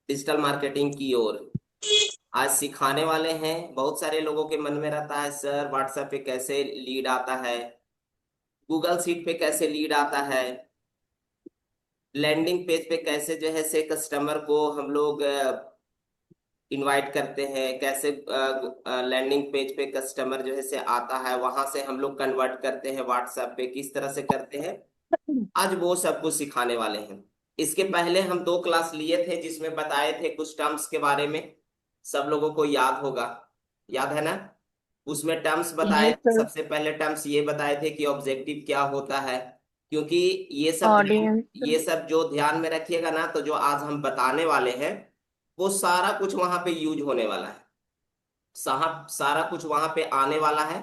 Digital marketing की ओर आज सिखाने वाले हैं। बहुत सारे लोगों के मन में रहता है, सर व्हाट्सएप पे कैसे लीड आता है, गूगल शीट पे कैसे लीड आता है, लैंडिंग पेज पे कैसे जो है से कस्टमर को हम लोग इनवाइट करते हैं, कैसे लैंडिंग पेज पे कस्टमर जो है से आता है, वहां से हम लोग कन्वर्ट करते हैं, व्हाट्सएप पे किस तरह से करते हैं। आज वो सब कुछ सिखाने वाले हैं। इसके पहले हम 2 क्लास लिए थे जिसमें बताए थे कुछ टर्म्स के बारे में। सब लोगों को याद होगा, याद है ना? उसमें टर्म्स बताए। Yes sir. सबसे पहले टर्म्स ये बताए थे कि ऑब्जेक्टिव क्या होता है। क्योंकि ये सब ऑडियंस। ये सब जो ध्यान में रखिएगा ना, तो जो आज हम बताने वाले हैं वो सारा कुछ वहां पे यूज होने वाला है। सारा कुछ वहां पे आने वाला है।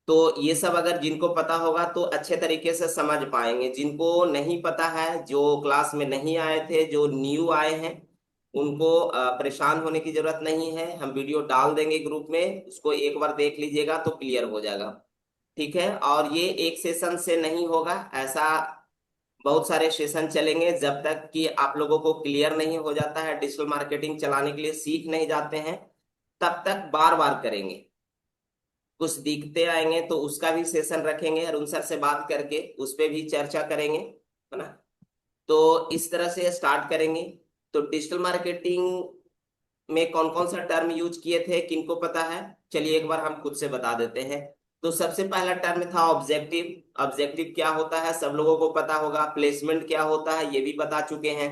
तो ये सब अगर जिनको पता होगा तो अच्छे तरीके से समझ पाएंगे। जिनको नहीं पता है, जो क्लास में नहीं आए थे, जो न्यू आए हैं, उनको परेशान होने की जरूरत नहीं है। हम वीडियो डाल देंगे ग्रुप में, उसको एक बार देख लीजिएगा तो क्लियर हो जाएगा। ठीक है। और ये एक सेशन से नहीं होगा, ऐसा बहुत सारे सेशन चलेंगे जब तक कि आप लोगों को क्लियर नहीं हो जाता है। डिजिटल मार्केटिंग चलाने के लिए सीख नहीं जाते हैं, तब तक बार बार करेंगे। कुछ दिखते आएंगे तो उसका भी सेशन रखेंगे, अरुण सर से बात करके उस पे भी चर्चा करेंगे, है ना? तो इस तरह से स्टार्ट करेंगे। तो डिजिटल मार्केटिंग में कौन कौन सा टर्म यूज किए थे, किनको पता है? चलिए एक बार हम खुद से बता देते हैं। तो सबसे पहला टर्म था ऑब्जेक्टिव। ऑब्जेक्टिव क्या होता है सब लोगों को पता होगा। प्लेसमेंट क्या होता है ये भी बता चुके हैं।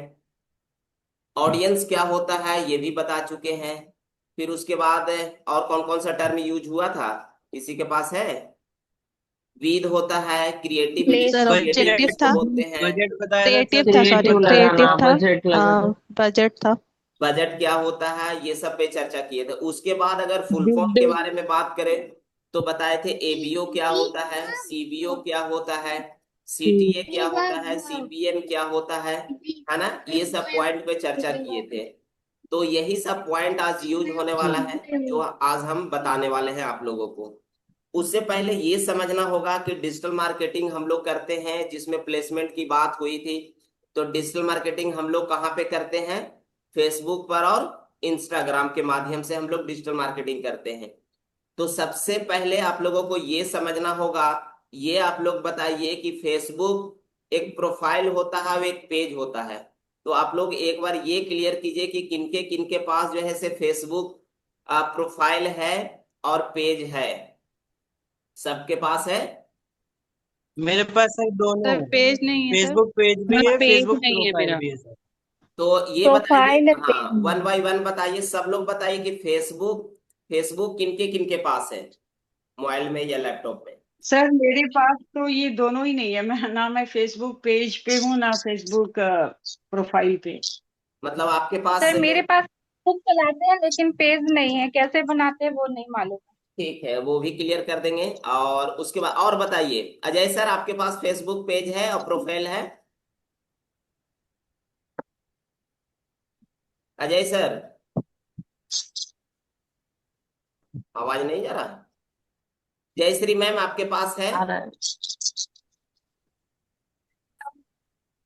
ऑडियंस क्या होता है ये भी बता चुके हैं। फिर उसके बाद और कौन कौन सा टर्म यूज हुआ था, किसी के पास है? विद होता है, creativity, sir budget objective creativity था। बोलते हैं। बजट बताया था क्रिएटिव सर। था, सॉरी क्रिएटिव क्रिएटिव लगाना, था। बजट लगाना। बजट था। बजट क्या होता है ये सब पे चर्चा किए थे। उसके बाद अगर फुल फॉर्म बिड। के बारे में बात करें तो बताए थे एबीओ क्या होता है, सीबीओ क्या होता है, सीटीए क्या होता है, सीपीएम क्या होता है ना? ये सब पॉइंट पे चर्चा किए थे। तो यही सब पॉइंट आज यूज होने वाला है, जो आज हम बताने वाले हैं आप लोगों को। उससे पहले ये समझना होगा कि डिजिटल मार्केटिंग हम लोग करते हैं, जिसमें प्लेसमेंट की बात हुई थी। तो डिजिटल मार्केटिंग हम लोग कहाँ पे करते हैं? फेसबुक पर और इंस्टाग्राम के माध्यम से हम लोग डिजिटल मार्केटिंग करते हैं। तो सबसे पहले आप लोगों को ये समझना होगा, ये आप लोग बताइए कि फेसबुक एक प्रोफाइल होता है और एक पेज होता है। तो आप लोग एक बार ये क्लियर कीजिए कि किनके किनके पास जो है से फेसबुक प्रोफाइल है और पेज है। सबके पास है? मेरे पास सर दोनों सर है। पेज नहीं है सर। फेसबुक पेज भी है, पेज फेसबुक नहीं है प्रोफाइल मेरा। भी है सर। तो ये बताइए, प्रोफाइल पे। हाँ, वन बाय वन बताइए। सब लोग बताइए कि फेसबुक फेसबुक किनके किनके पास है, मोबाइल में या लैपटॉप में? सर मेरे पास तो ये दोनों ही नहीं है। मैं फेसबुक पेज पे हूँ ना फेसबुक प्रोफाइल पे। मतलब आपके पास। सर मेरे पास बुक चलाते हैं लेकिन पेज नहीं है, कैसे बनाते हैं वो नहीं मालूम। ठीक है, वो भी क्लियर कर देंगे। और उसके बाद और बताइए, अजय सर आपके पास फेसबुक पेज है और प्रोफाइल है? अजय सर, आवाज नहीं जा रहा? जयश्री मैम आपके पास है? आ रहा है।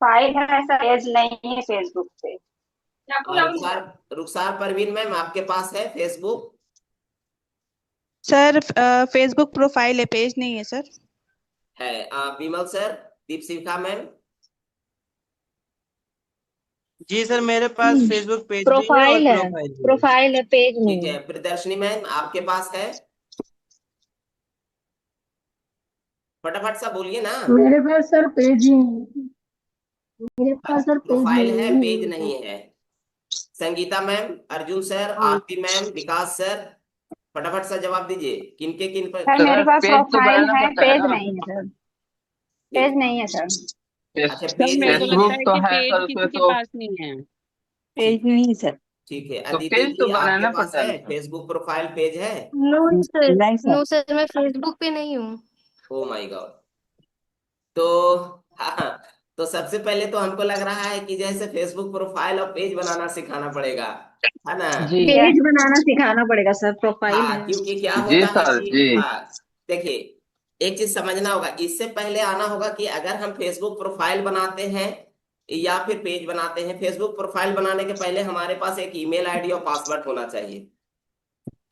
फाइल है, ऐसा पेज नहीं है फेसबुक पे। और रुखसार रुखसार परवीन मैम आपके पास है फेसबुक? सर फेसबुक प्रोफाइल है, पेज नहीं है सर। है। विमल सर, दीपशिखा मैम? जी सर, मेरे पास फेसबुक पेज भी है और प्रोफाइल है। प्रोफाइल भी है। प्रोफाइल है, पेज ठीक नहीं है, है। प्रियदर्शनी मैम आपके पास है? फटाफट सा बोलिए ना। मेरे पास सर पेज ही नहीं। मेरे पास सर पेज प्रोफाइल है, नहीं पेज है। नहीं है। संगीता मैम, अर्जुन सर, हाँ। आरती मैम, विकास सर, फटाफट सा जवाब दीजिए किनके किन पर। सर मेरे सर पास पेज तो प्रोफाइल बनाना है, पड़ता है पेज ना। नहीं है सर। पेज ठीक। नहीं है सर। अच्छा, सर पेज मेरे को नहीं लगता है। फेसबुक है तो कि है पेज सर उसमें किसी के तो। पास नहीं है। ठीक। पेज नहीं है सर। ठीक है, तो अदिति पेज तो जी आपके बनाना पास पड़ता है है ना सर। फेसबुक प्रोफाइल, पेज है? No sir. नहीं सर। नो सर, मैं फेसबुक पे नहीं हूँ। Oh my God. तो हाँ, तो सबसे पहले तो हमको लग रहा है कि जैसे फेसबुक प्रोफाइल और पेज बनाना सिखाना पड़ेगा, है ना? जी। पेज बनाना सिखाना पड़ेगा सर, प्रोफाइल हाँ, है। क्योंकि क्या जी होता है सर कि जी। हाँ, देखिए, एक चीज समझना होगा। इससे पहले आना होगा कि अगर हम फेसबुक प्रोफाइल बनाते हैं या फिर पेज बनाते हैं। फेसबुक प्रोफाइल बनाने के पहले हमारे पास एक ईमेल आईडी और पासवर्ड होना चाहिए।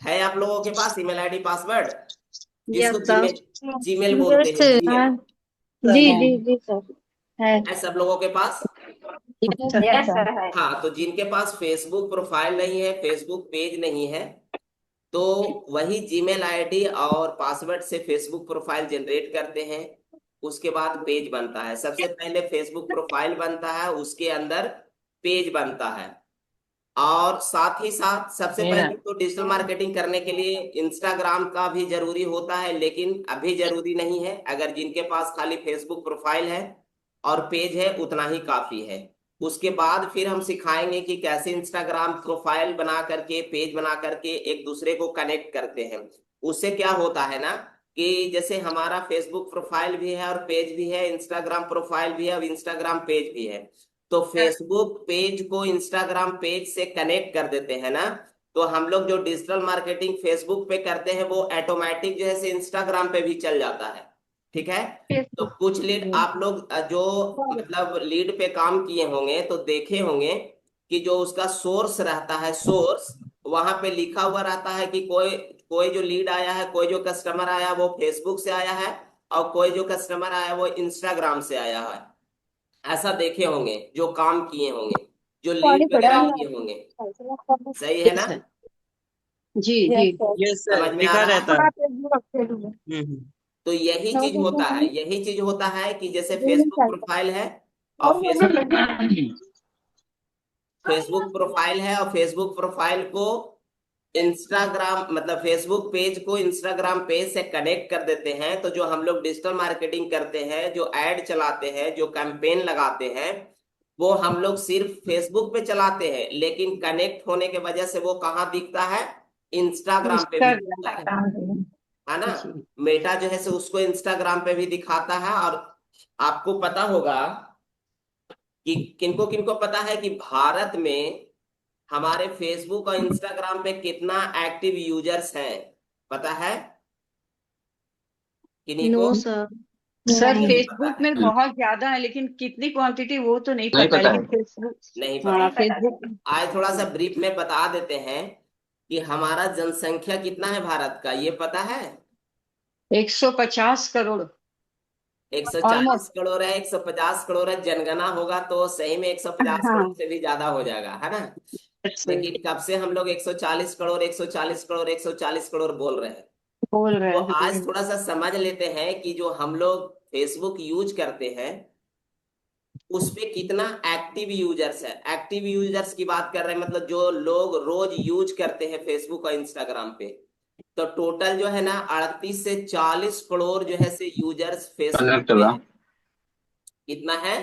है आप लोगों के पास ईमेल आईडी पासवर्ड, जिसको यस सर। जीमेल बोलते हैं, यस जीमेल? जी जी जी सर है। है सब लोगों के पास? यस सर है। हाँ, तो जिनके पास फेसबुक प्रोफाइल नहीं है, फेसबुक पेज नहीं है, तो वही जीमेल आईडी और पासवर्ड से फेसबुक प्रोफाइल जनरेट करते हैं। उसके बाद पेज बनता है। सबसे पहले फेसबुक प्रोफाइल बनता है, उसके अंदर पेज बनता है। और साथ ही साथ सबसे पहले तो डिजिटल मार्केटिंग करने के लिए इंस्टाग्राम का भी जरूरी होता है, लेकिन अभी जरूरी नहीं है। अगर जिनके पास खाली फेसबुक प्रोफाइल है और पेज है, उतना ही काफी है। उसके बाद फिर हम सिखाएंगे कि कैसे इंस्टाग्राम प्रोफाइल बना करके, पेज बना करके एक दूसरे को कनेक्ट करते हैं। उससे क्या होता है ना, कि जैसे हमारा फेसबुक प्रोफाइल भी है और पेज भी है, इंस्टाग्राम प्रोफाइल भी है और इंस्टाग्राम पेज भी है, तो फेसबुक पेज को इंस्टाग्राम पेज से कनेक्ट कर देते हैं ना, तो हम लोग जो डिजिटल मार्केटिंग फेसबुक पे करते हैं वो ऑटोमेटिक जो है से इंस्टाग्राम पे भी चल जाता है। ठीक है? तो कुछ लीड आप लोग जो मतलब लीड पे काम किए होंगे तो देखे होंगे कि जो उसका सोर्स रहता है, सोर्स वहां पे लिखा हुआ रहता है कि कोई कोई जो लीड आया है, कोई जो कस्टमर आया वो फेसबुक से आया है, और कोई जो कस्टमर आया वो इंस्टाग्राम से आया है। ऐसा देखे होंगे जो काम किए होंगे, जो लीड वगैरह किए होंगे। सही है ना? जी जी यस सर, समझ में आ लिखा रहा है? रहता है। तो यही चीज होता है, यही चीज होता है कि जैसे फेसबुक प्रोफाइल है और फेसबुक प्रोफाइल है और फेसबुक प्रोफाइल को इंस्टाग्राम मतलब फेसबुक पेज को इंस्टाग्राम पेज से कनेक्ट कर देते हैं। तो जो हम लोग डिजिटल मार्केटिंग करते हैं, जो एड चलाते हैं, जो कैंपेन लगाते हैं, वो हम लोग सिर्फ फेसबुक पे चलाते हैं, लेकिन कनेक्ट होने के वजह से वो कहाँ दिखता है? इंस्टाग्राम पे भी दिखता है ना? जी मेटा जो है से उसको इंस्टाग्राम पे भी दिखाता है। और आपको पता होगा कि किनको किनको पता है कि भारत में हमारे फेसबुक और इंस्टाग्राम पे कितना एक्टिव यूजर्स हैं? पता है किन्हीं नो को? सर। सर नहीं पता फेसबुक है? में बहुत ज्यादा है, लेकिन कितनी क्वांटिटी वो तो नहीं नहीं पता, पता है। लेकिन फेसबुक नहीं पता हाँ है। फेसबुक आज थोड़ा सा ब्रीफ में बता देते हैं कि हमारा जनसंख्या कितना है भारत का, ये पता है? 150 करोड़ 140 ऑलमोस्ट। करोड़ है, 150 करोड़ है। जनगणना होगा तो सही में 150 हाँ करोड़ से भी ज्यादा हो जाएगा, है ना? लेकिन कब से हम लोग 140 करोड़ 140 करोड़ 140 करोड़ बोल रहे हैं? बोल तो रहे आज हैं। थोड़ा सा समझ लेते हैं कि जो हम लोग फेसबुक यूज करते हैं उस पे कितना एक्टिव यूजर्स है। एक्टिव यूजर्स की बात कर रहे हैं, मतलब जो लोग रोज यूज करते हैं फेसबुक और इंस्टाग्राम पे। तो टोटल जो है ना 38 से 40 करोड़ जो है से यूजर्स फेसबुक कनेक्ट पे हुआ है। कितना है?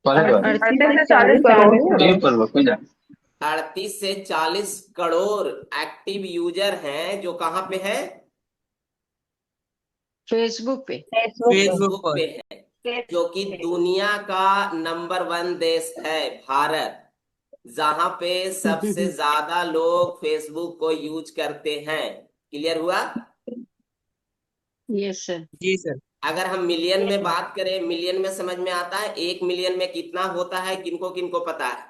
कनेक्ट हुआ 38 से 40 करोड़। ये पर कोई जा 38 से 40 करोड़ एक्टिव यूजर हैं जो कहाँ पे है? फेसबुक पे फेसबुक फेसबुक पर। पे है। जो कि दुनिया का नंबर 1 देश है भारत, जहां पे सबसे ज्यादा लोग फेसबुक को यूज करते हैं। क्लियर हुआ? Yes sir. जी सर। अगर हम मिलियन में बात करें, मिलियन में समझ में आता है 1 मिलियन में कितना होता है? किनको किनको पता है?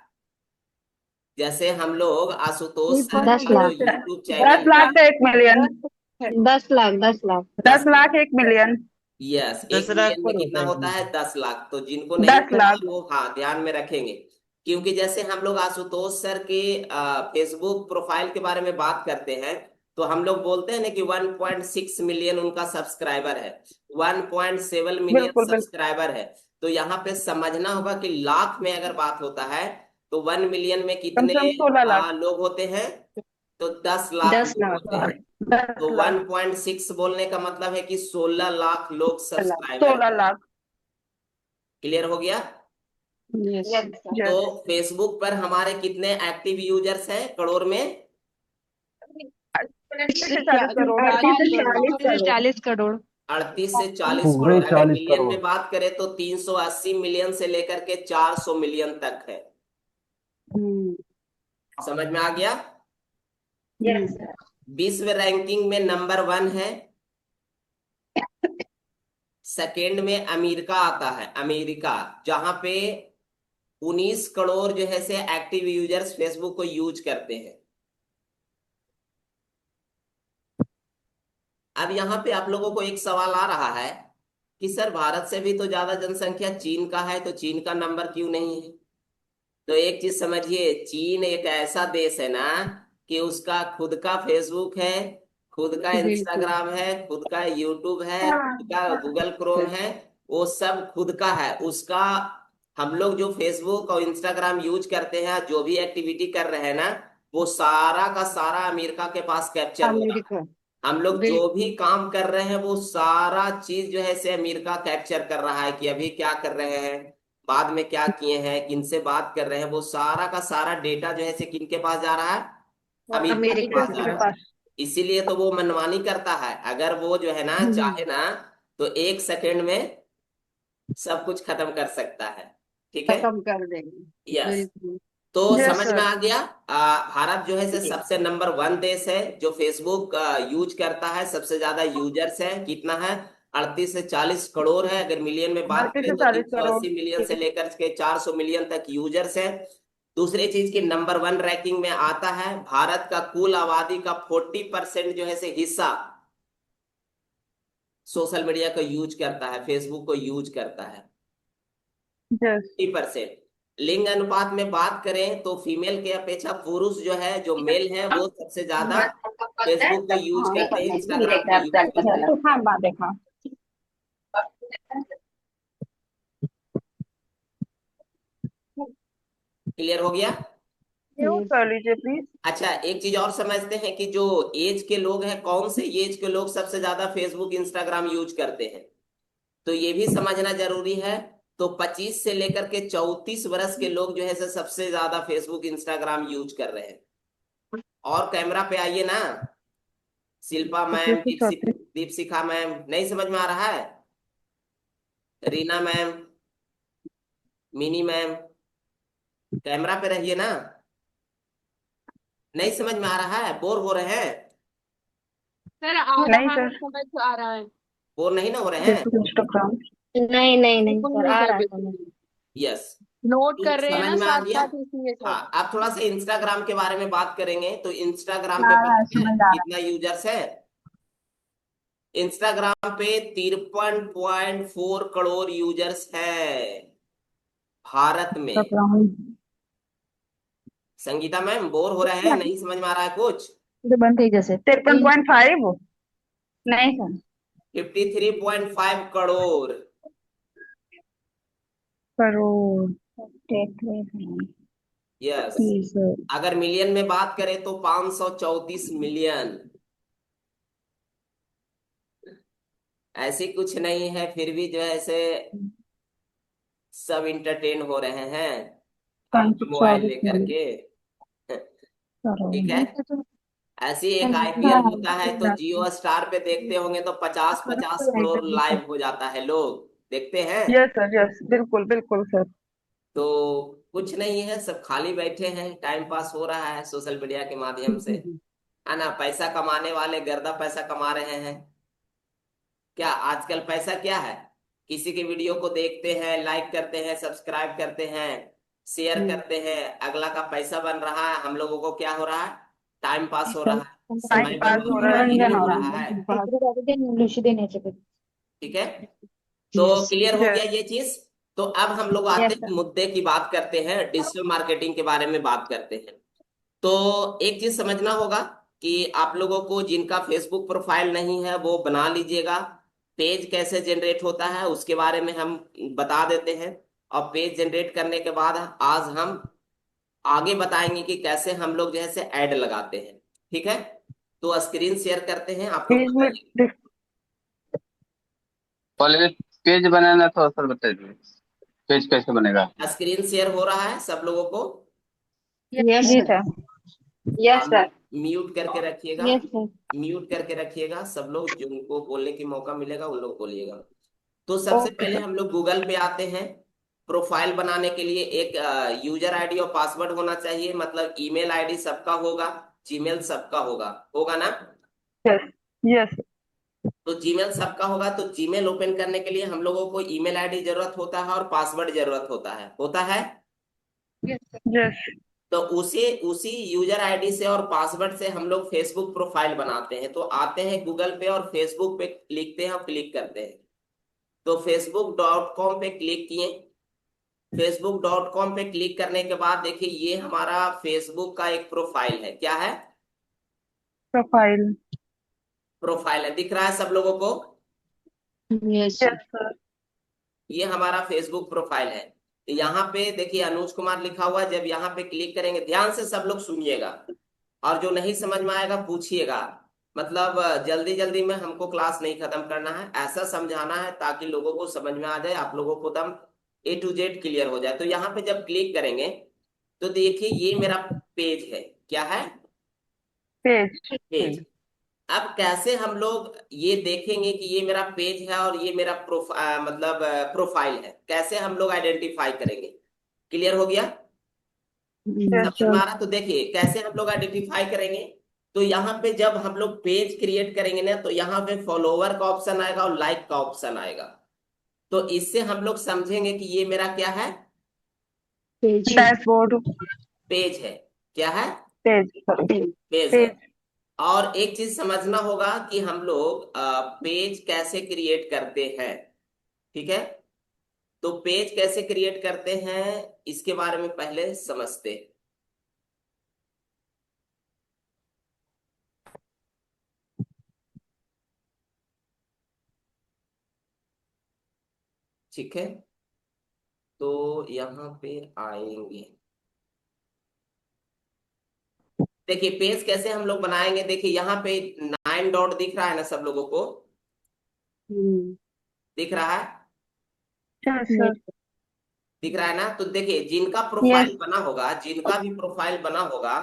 जैसे हम लोग आशुतोष सर 10 का जो लाख। यूट्यूब 10 चैनल है, lakh 1 million. 10 lakh 10 lakh. 10 10 lakh lakh 1 million. Yes, 10 lakh 1 million में पर कितना होता है होता जी। है? 10 लाख। तो जिनको नहीं 10 लाख। पता वो हाँ ध्यान में रखेंगे। क्योंकि जैसे हम लोग आशुतोष सर के फेसबुक प्रोफाइल के बारे में बात करते हैं, तो हम लोग बोलते हैं ना कि 1.6 मिलियन उनका सब्सक्राइबर है, 1.7 मिलियन बिल्कुल बिल्कुल। सब्सक्राइबर है। तो यहाँ पे समझना होगा कि लाख में अगर बात होता है तो 1 मिलियन में कम कितने से कम 16 लाख। लोग होते हैं? तो 10 लाख 10 लोग लाख होते हैं। 10 तो लाख 1.6 बोलने का मतलब है कि 16 लाख लोग सब्सक्राइबर है। 16 लाख। क्लियर हो गया? यस तो यस। फेसबुक पर हमारे कितने एक्टिव यूजर्स हैं करोड़ में? 38 से 40 करोड़। 38 से 40 करोड़। 38 से 40 पूरे करोड़ अगर 40 मिलियन करोड़ में बात करें तो 380 मिलियन से लेकर के 400 मिलियन तक है। समझ में आ गया? यस। विश्व रैंकिंग में नंबर 1 है। सेकेंड में अमेरिका आता है, अमेरिका, जहां पे 19 करोड़ जो है से एक्टिव यूजर्स फेसबुक को यूज करते हैं। अब यहाँ पे आप लोगों को एक सवाल आ रहा है कि सर भारत से भी तो ज्यादा जनसंख्या चीन का है, तो चीन का नंबर क्यों नहीं है? तो एक चीज समझिए, चीन एक ऐसा देश है ना कि उसका खुद का फेसबुक है, खुद का इंस्टाग्राम है, खुद का यूट्यूब है, खुद का गूगल क्रोम है, वो सब खुद का है उसका। हम लोग जो फेसबुक और इंस्टाग्राम यूज करते हैं, जो भी एक्टिविटी कर रहे हैं ना, वो सारा का सारा अमेरिका के पास कैप्चर हो रहा है। अमेरिका हम लोग जो भी बिल्कुल काम कर रहे हैं वो सारा चीज जो है से अमेरिका कैप्चर कर रहा है कि अभी क्या कर रहे हैं, बाद में क्या किए हैं, किनसे बात कर रहे हैं, वो सारा का सारा डेटा जो है से किनके पास जा रहा है, अमेरिका के अमेरिका पास जा के रहा है। पास इसीलिए तो वो मनमानी करता है। अगर वो जो है ना चाहे ना तो 1 सेकंड में सब कुछ खत्म कर सकता है। ठीक है। खत्म कर देंगे यस। बिल्कुल। तो यस समझ में सर। आ गया। भारत जो है से सबसे नंबर 1 देश है जो फेसबुक यूज करता है। सबसे ज्यादा यूजर्स है, कितना है, 38 से 40 करोड़ है। अगर मिलियन में बात 38 करें से तो 40 करोड़ 380 मिलियन से लेकर के 400 मिलियन तक यूजर्स है। दूसरी चीज की नंबर 1 रैंकिंग में आता है। भारत का कुल आबादी का 40% जो है से हिस्सा सोशल मीडिया को यूज करता है, फेसबुक को यूज करता है। यस 50%। लिंग अनुपात में बात करें तो फीमेल के अपेक्षा पुरुष जो है, जो मेल है, वो सबसे ज्यादा फेसबुक को यूज करते हैं, इंस्टाग्राम को यूज करते हैं। तूफान बात देखा। क्लियर हो गया। म्यूट कर लीजिए प्लीज। अच्छा, एक चीज और समझते हैं कि जो एज के लोग हैं, कौन से एज के लोग सबसे ज्यादा फेसबुक इंस्टाग्राम यूज करते हैं, तो ये भी समझना जरूरी है। तो 25 से लेकर के 34 वर्ष के लोग जो है सबसे ज्यादा फेसबुक इंस्टाग्राम यूज कर रहे हैं। और कैमरा पे आइए ना, शिल्पा मैम, 25 से 34 दीपशिखा मैम, नहीं समझ में आ रहा है? Reena ma'am, mini ma'am, camera पे रहिए ना। नहीं समझ में आ रहा है? बोर हो रहे हैं? सर आ नहीं रहा है, सर समझ आ रहा है। बोर नहीं ना हो रहे हैं? फेसबुक इंस्टाग्राम नहीं नहीं नहीं सर, आ रहा है समझ। यस। नोट तो कर रहे हैं समझ ना में आ साथ गया। साथ, इसलिए सर। हाँ, अब थोड़ा सा इंस्टाग्राम के बारे में बात करेंगे। तो इंस्टाग्राम पे हाँ हाँ, पता है समझ आ रहा कितना यूजर्स है? इंस्टाग्राम पे 53.4 करोड़ यूजर्स है भारत में। संगीता मैम, बोर हो रहे हैं? नहीं समझ में आ रहा है कुछ? है बंद थी जैसे। 53.5 नहीं सर। 53.5 करोड़। करोड़। देख रहे हैं। यस। सर अगर मिलियन में बात करें तो 534 मिलियन। ऐसी कुछ नहीं है, फिर भी जो है ऐसे सब इंटरटेन हो रहे हैं मोबाइल 524 लेकर के। ठीक है। करोड़। ऐसी एक आईपीएल होता है तो जियो स्टार पे देखते होंगे तो 50-50 करोड़ लाइव हो जाता है, लोग देखते हैं। यस सर यस बिल्कुल बिल्कुल सर। तो कुछ नहीं है, सब खाली बैठे हैं, टाइम पास हो रहा है सोशल मीडिया के माध्यम से, है ना। पैसा कमाने वाले गर्दा पैसा कमा रहे हैं। क्या आजकल पैसा क्या है? किसी की वीडियो को देखते हैं, लाइक करते हैं, सब्सक्राइब करते हैं, शेयर करते हैं, अगला का पैसा बन रहा है। हम लोगों को क्या हो रहा है? टाइम पास हो रहा है, टाइम समय पास बर्बाद हो हो रहा रहा है, मनोरंजन यही हो हो रहा रहा है। है। ठीक है। तो क्लियर हो गया यस ये चीज। तो अब हम लोग आते यस हैं सर। मुद्दे की बात करते हैं, डिजिटल मार्केटिंग के बारे में बात करते हैं। तो एक चीज समझना होगा कि आप लोगों को जिनका फेसबुक प्रोफाइल नहीं है वो बना लीजिएगा। पेज कैसे जनरेट होता है उसके बारे में हम बता देते हैं। और पेज जनरेट करने के बाद आज हम आगे बताएंगे कि कैसे हम लोग जो है से ऐड लगाते हैं। ठीक है। तो स्क्रीन शेयर करते हैं, आप लोग पेज में बताइए। पहले पेज बनाना था सर, बताइए पेज कैसे बनेगा। स्क्रीन शेयर हो रहा है सब लोगों को? यस जी sir. Sir. Yes sir. Mute करके रखिएगा। Yes sir. म्यूट करके रखिएगा, सब लोग जिनको बोलने की मौका मिलेगा उन लोग बोलिएगा। तो सबसे ओके पहले सर। हम लोग गूगल पे आते हैं। प्रोफाइल बनाने के लिए एक यूजर आईडी और पासवर्ड होना चाहिए, मतलब ईमेल आईडी सबका होगा, जीमेल सबका होगा, होगा ना। यस यस तो जीमेल सबका होगा, तो जीमेल ओपन करने के लिए हम लोगों को ईमेल आईडी जरूरत होता है और पासवर्ड जरूरत होता है, होता है। यस तो उसी उसी यूजर आईडी से और पासवर्ड से हम लोग फेसबुक प्रोफाइल बनाते हैं। तो आते हैं गूगल पे और फेसबुक पे लिखते हैं और क्लिक करते हैं। तो facebook.com पे क्लिक किए। facebook.com पे क्लिक करने के बाद देखिए ये हमारा फेसबुक का एक प्रोफाइल है। क्या है? प्रोफाइल प्रोफाइल है, दिख रहा है सब लोगों को? यस यस सर ये हमारा फेसबुक प्रोफाइल है। तो यहाँ पे देखिए अनुज कुमार लिखा हुआ है। जब यहाँ पे क्लिक करेंगे, ध्यान से सब लोग सुनिएगा, और जो नहीं समझ में आएगा पूछिएगा। मतलब जल्दी जल्दी में हमको क्लास नहीं खत्म करना है, ऐसा समझाना है ताकि लोगों को समझ में आ जाए, आप लोगों को एकदम A to Z क्लियर हो जाए। तो यहाँ पे जब क्लिक करेंगे तो देखिए ये मेरा पेज है। क्या है? Page page. अब कैसे हम लोग ये देखेंगे कि ये मेरा पेज है और ये मेरा मतलब प्रोफाइल है, कैसे हम लोग आइडेंटिफाई करेंगे? क्लियर हो गया? यस समझ में आ रहा? तो देखिए कैसे हम लोग आइडेंटिफाई करेंगे। तो यहाँ पे जब हम लोग पेज क्रिएट करेंगे ना, तो यहाँ पे फॉलोवर का ऑप्शन आएगा और लाइक का ऑप्शन आएगा। तो इससे हम लोग समझेंगे कि ये मेरा क्या है? पेज डैशबोर्ड पेज है। क्या है? पेज पेज है। और एक चीज समझना होगा कि हम लोग पेज कैसे क्रिएट करते हैं। ठीक है? तो पेज कैसे क्रिएट करते हैं इसके बारे में पहले समझते हैं। ठीक है, तो यहाँ पे आएंगे। देखिए पेज कैसे हम लोग बनाएंगे। देखिए यहाँ पे 9 डॉट दिख रहा है ना सब लोगों को? दिख रहा है? यस सर दिख रहा है ना? तो देखिए जिनका यस प्रोफाइल बना होगा, जिनका भी प्रोफाइल बना होगा,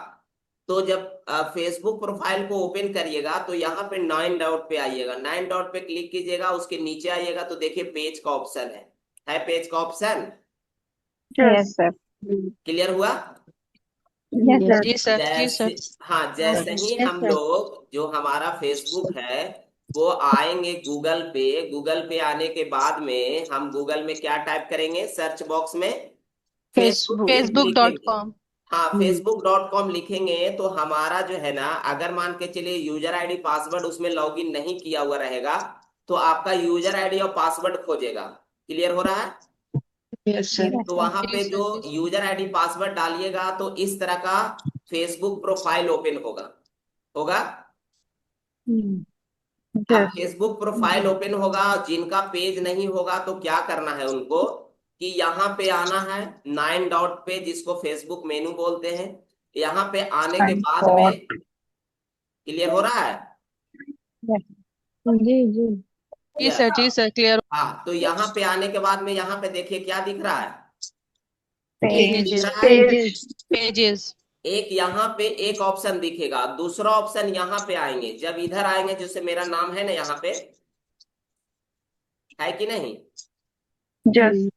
तो जब फेसबुक प्रोफाइल को ओपन करिएगा तो यहाँ पे 9 डॉट पे आइएगा। 9 डॉट पे क्लिक कीजिएगा, उसके नीचे आइएगा तो देखिए पेज का ऑप्शन है पेज का ऑप्शन। यस सर क्लियर हुआ? यस सर जी सर जी सर जैसे, हाँ, जैसे ही Yes, हम sir. लोग जो हमारा फेसबुक है वो आएंगे गूगल पे। गूगल पे आने के बाद में हम गूगल में क्या टाइप करेंगे? सर्च बॉक्स में फेसबुक सिर्फ फेसबुक डॉट लिखेंगे। कॉम हाँ, facebook.com लिखेंगे तो हमारा जो है ना, अगर मान के चलिए यूजर आईडी पासवर्ड उसमें लॉगिन नहीं किया हुआ रहेगा तो आपका यूजर आईडी और पासवर्ड खोजेगा। क्लियर हो रहा है? Yes, sir. तो वहां जी पे जो सर जी सर यूजर आईडी पासवर्ड डालिएगा तो इस तरह का फेसबुक प्रोफाइल ओपन होगा। होगा? अब यस फेसबुक प्रोफाइल ओपन होगा, जिनका पेज नहीं होगा तो क्या करना है उनको कि यहाँ पे आना है 9 डॉट पे, जिसको फेसबुक मेनू बोलते हैं। यहाँ पे आने के बाद में, क्लियर हो रहा है? जी जी यस। जी सर क्लियर हाँ, तो यहाँ पे आने के बाद में यहाँ पे देखिए क्या दिख रहा है? एक दिख पेजेस रहा है। पेजेस पेजेस एक यहाँ पे एक ऑप्शन दिखेगा, दूसरा ऑप्शन यहाँ पे आएंगे। जब इधर आएंगे, जैसे मेरा नाम है ना यहाँ पे, है कि नहीं? यस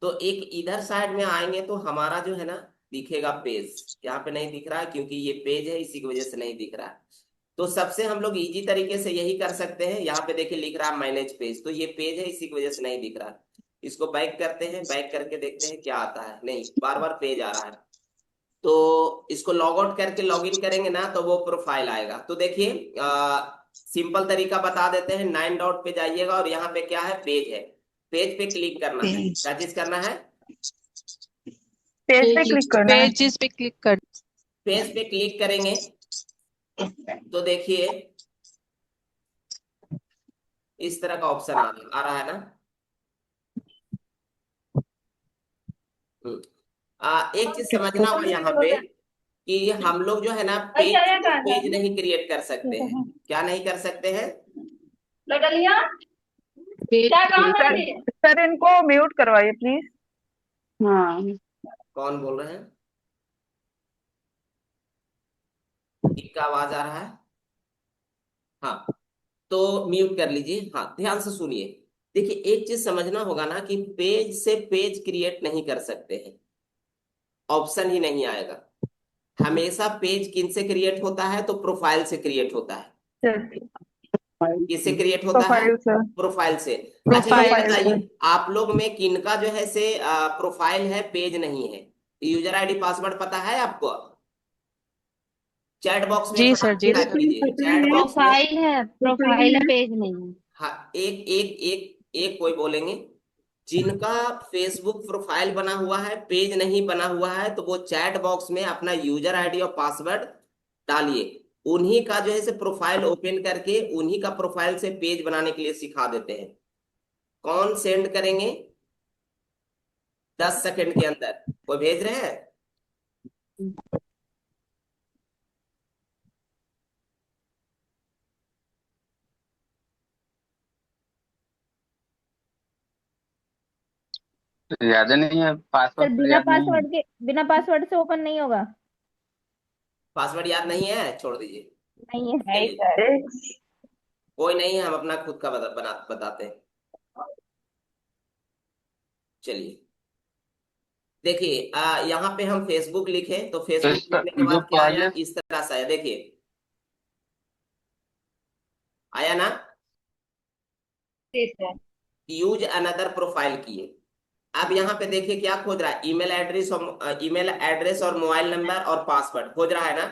तो एक इधर साइड में आएंगे तो हमारा जो है ना दिखेगा पेज। यहाँ पे नहीं दिख रहा है क्योंकि ये पेज है, इसी की वजह से नहीं दिख रहा है। तो सबसे हम लोग इजी तरीके से यही कर सकते हैं। यहाँ पे देखिए लिख रहा है मैनेज पेज, तो ये पेज है, इसी की वजह से नहीं दिख रहा है। इसको बैक करते हैं, बैक करके देखते हैं क्या आता है। नहीं, बार बार पेज आ रहा है। तो इसको लॉग आउट करके लॉग इन करेंगे ना तो वो प्रोफाइल आएगा। तो देखिए सिंपल तरीका बता देते हैं। 9 डॉट पे जाइएगा और यहाँ पे क्या है? पेज है। पेज पे क्लिक करना है। क्या चीज करना है? पेज पे क्लिक करना है पेजेस पे क्लिक कर पेज पे क्लिक करेंगे तो देखिए इस तरह का ऑप्शन आ रहा है ना। एक चीज समझना होगा यहाँ पे कि हम लोग जो है ना पेज नहीं क्रिएट कर सकते हैं। क्या नहीं कर सकते हैं? सर सर इनको म्यूट करवाइए प्लीज हाँ कौन बोल रहे हैं? इनका आवाज आ रहा है? हाँ, तो म्यूट कर लीजिए। हाँ, ध्यान से सुनिए। देखिए एक चीज समझना होगा ना कि पेज से पेज क्रिएट नहीं कर सकते हैं, ऑप्शन ही नहीं आएगा। हमेशा पेज किन से क्रिएट होता है? तो प्रोफाइल से क्रिएट होता है। किससे क्रिएट होता है? प्रोफाइल सर प्रोफाइल से। अच्छा ये प्रोफाइल प्रोफाइल बताइए, सर आप लोग में किनका जो है से प्रोफाइल है, पेज नहीं है? यूजर आईडी पासवर्ड पता है आपको? चैट बॉक्स में जी थोड़ा सर, जी टाइप सर। कीजिए चैट बॉक्स में। प्रोफाइल है पेज नहीं है। हाँ, एक एक एक एक कोई बोलेंगे। जिनका फेसबुक प्रोफाइल बना हुआ है, पेज नहीं बना हुआ है, तो वो चैट बॉक्स में अपना यूजर आईडी और पासवर्ड डालिए। उन्हीं का जो है से प्रोफाइल ओपन करके उन्हीं का प्रोफाइल से पेज बनाने के लिए सिखा देते हैं। कौन सेंड करेंगे? 10 सेकंड के अंदर कोई भेज रहे हैं? याद नहीं है, सर पासवर्ड तो बिना याद नहीं है। पासवर्ड के, बिना पासवर्ड से ओपन नहीं होगा। पासवर्ड याद नहीं है, छोड़ दीजिए। नहीं है। नहीं चलिए, सर। कोई नहीं है, हम अपना खुद का बताते हैं। चलिए, देखिए यहाँ पे हम फेसबुक लिखे तो तो फेसबुक इसका लिखने के जो बाद क्या आया, पहले इस तरह से आया, देखिए आया ना। जी सर। यूज अनदर प्रोफाइल किए। अब यहाँ पे देखिए क्या खोज रहा है, ईमेल एड्रेस और मोबाइल नंबर और पासवर्ड खोज रहा है ना।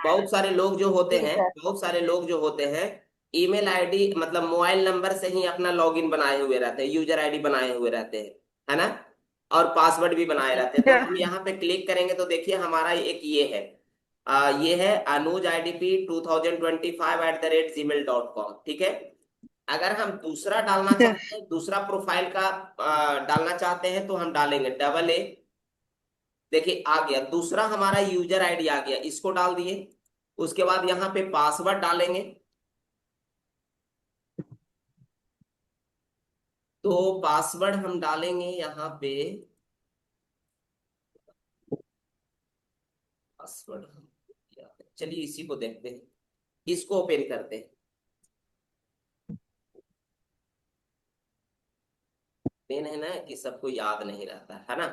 बहुत सारे लोग जो होते जी हैं, सर। बहुत सारे लोग जो होते हैं, ईमेल आईडी मतलब मोबाइल नंबर से ही अपना लॉगिन बनाए हुए रहते हैं, यूजर आईडी बनाए हुए रहते हैं, है ना। और पासवर्ड भी बनाए रहते हैं। तो हम यहाँ पे क्लिक करेंगे तो देखिए हमारा एक ये है, ये है anuj idp2025@gmail.com, ठीक है। अगर हम दूसरा डालना चाहते हैं, दूसरा प्रोफाइल का डालना चाहते हैं, तो हम डालेंगे AA। देखिए आ गया दूसरा, हमारा यूजर आईडी आ गया, इसको डाल दिए। उसके बाद यहाँ पे पासवर्ड डालेंगे। तो पासवर्ड हम डालेंगे यहाँ पे, पासवर्ड हम, चलिए इसी को देखते हैं, इसको ओपन करते हैं। मेन है ना कि सबको याद नहीं रहता है ना।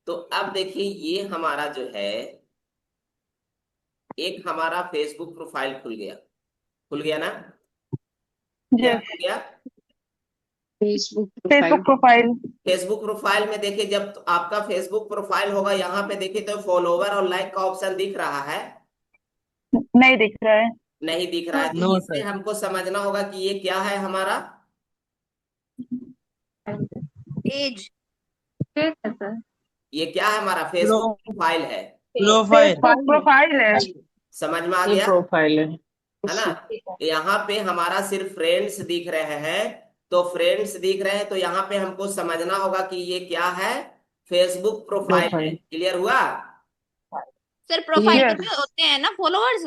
तो अब देखिए ये हमारा जो है, एक हमारा फेसबुक प्रोफाइल खुल गया ना। क्या खुल गया? Facebook profile. Profile. Facebook profile में देखिए, जब तो आपका फेसबुक प्रोफाइल होगा, यहाँ पे देखिए तो फॉलोवर और लाइक का ऑप्शन दिख रहा है? नहीं दिख रहा है। नहीं दिख रहा है। तो नो इससे सर। हमको समझना होगा कि ये क्या है हमारा। एज। ठीक है सर। ये क्या है हमारा? फेसबुक प्रोफाइल है। प्रोफाइल। प्रोफाइल है। समझ में आ ये गया, प्रोफाइल है। है ना। यहाँ पे हमारा सिर्फ फ्रेंड्स दिख रहे हैं, तो फ्रेंड्स दिख रहे हैं, तो यहाँ पे हमको समझना होगा कि ये क्या है, फेसबुक प्रोफाइल है। प्रोफाइल। क्लियर हुआ? सर प्रोफाइल में यस। जो होते हैं ना फॉलोअर्स,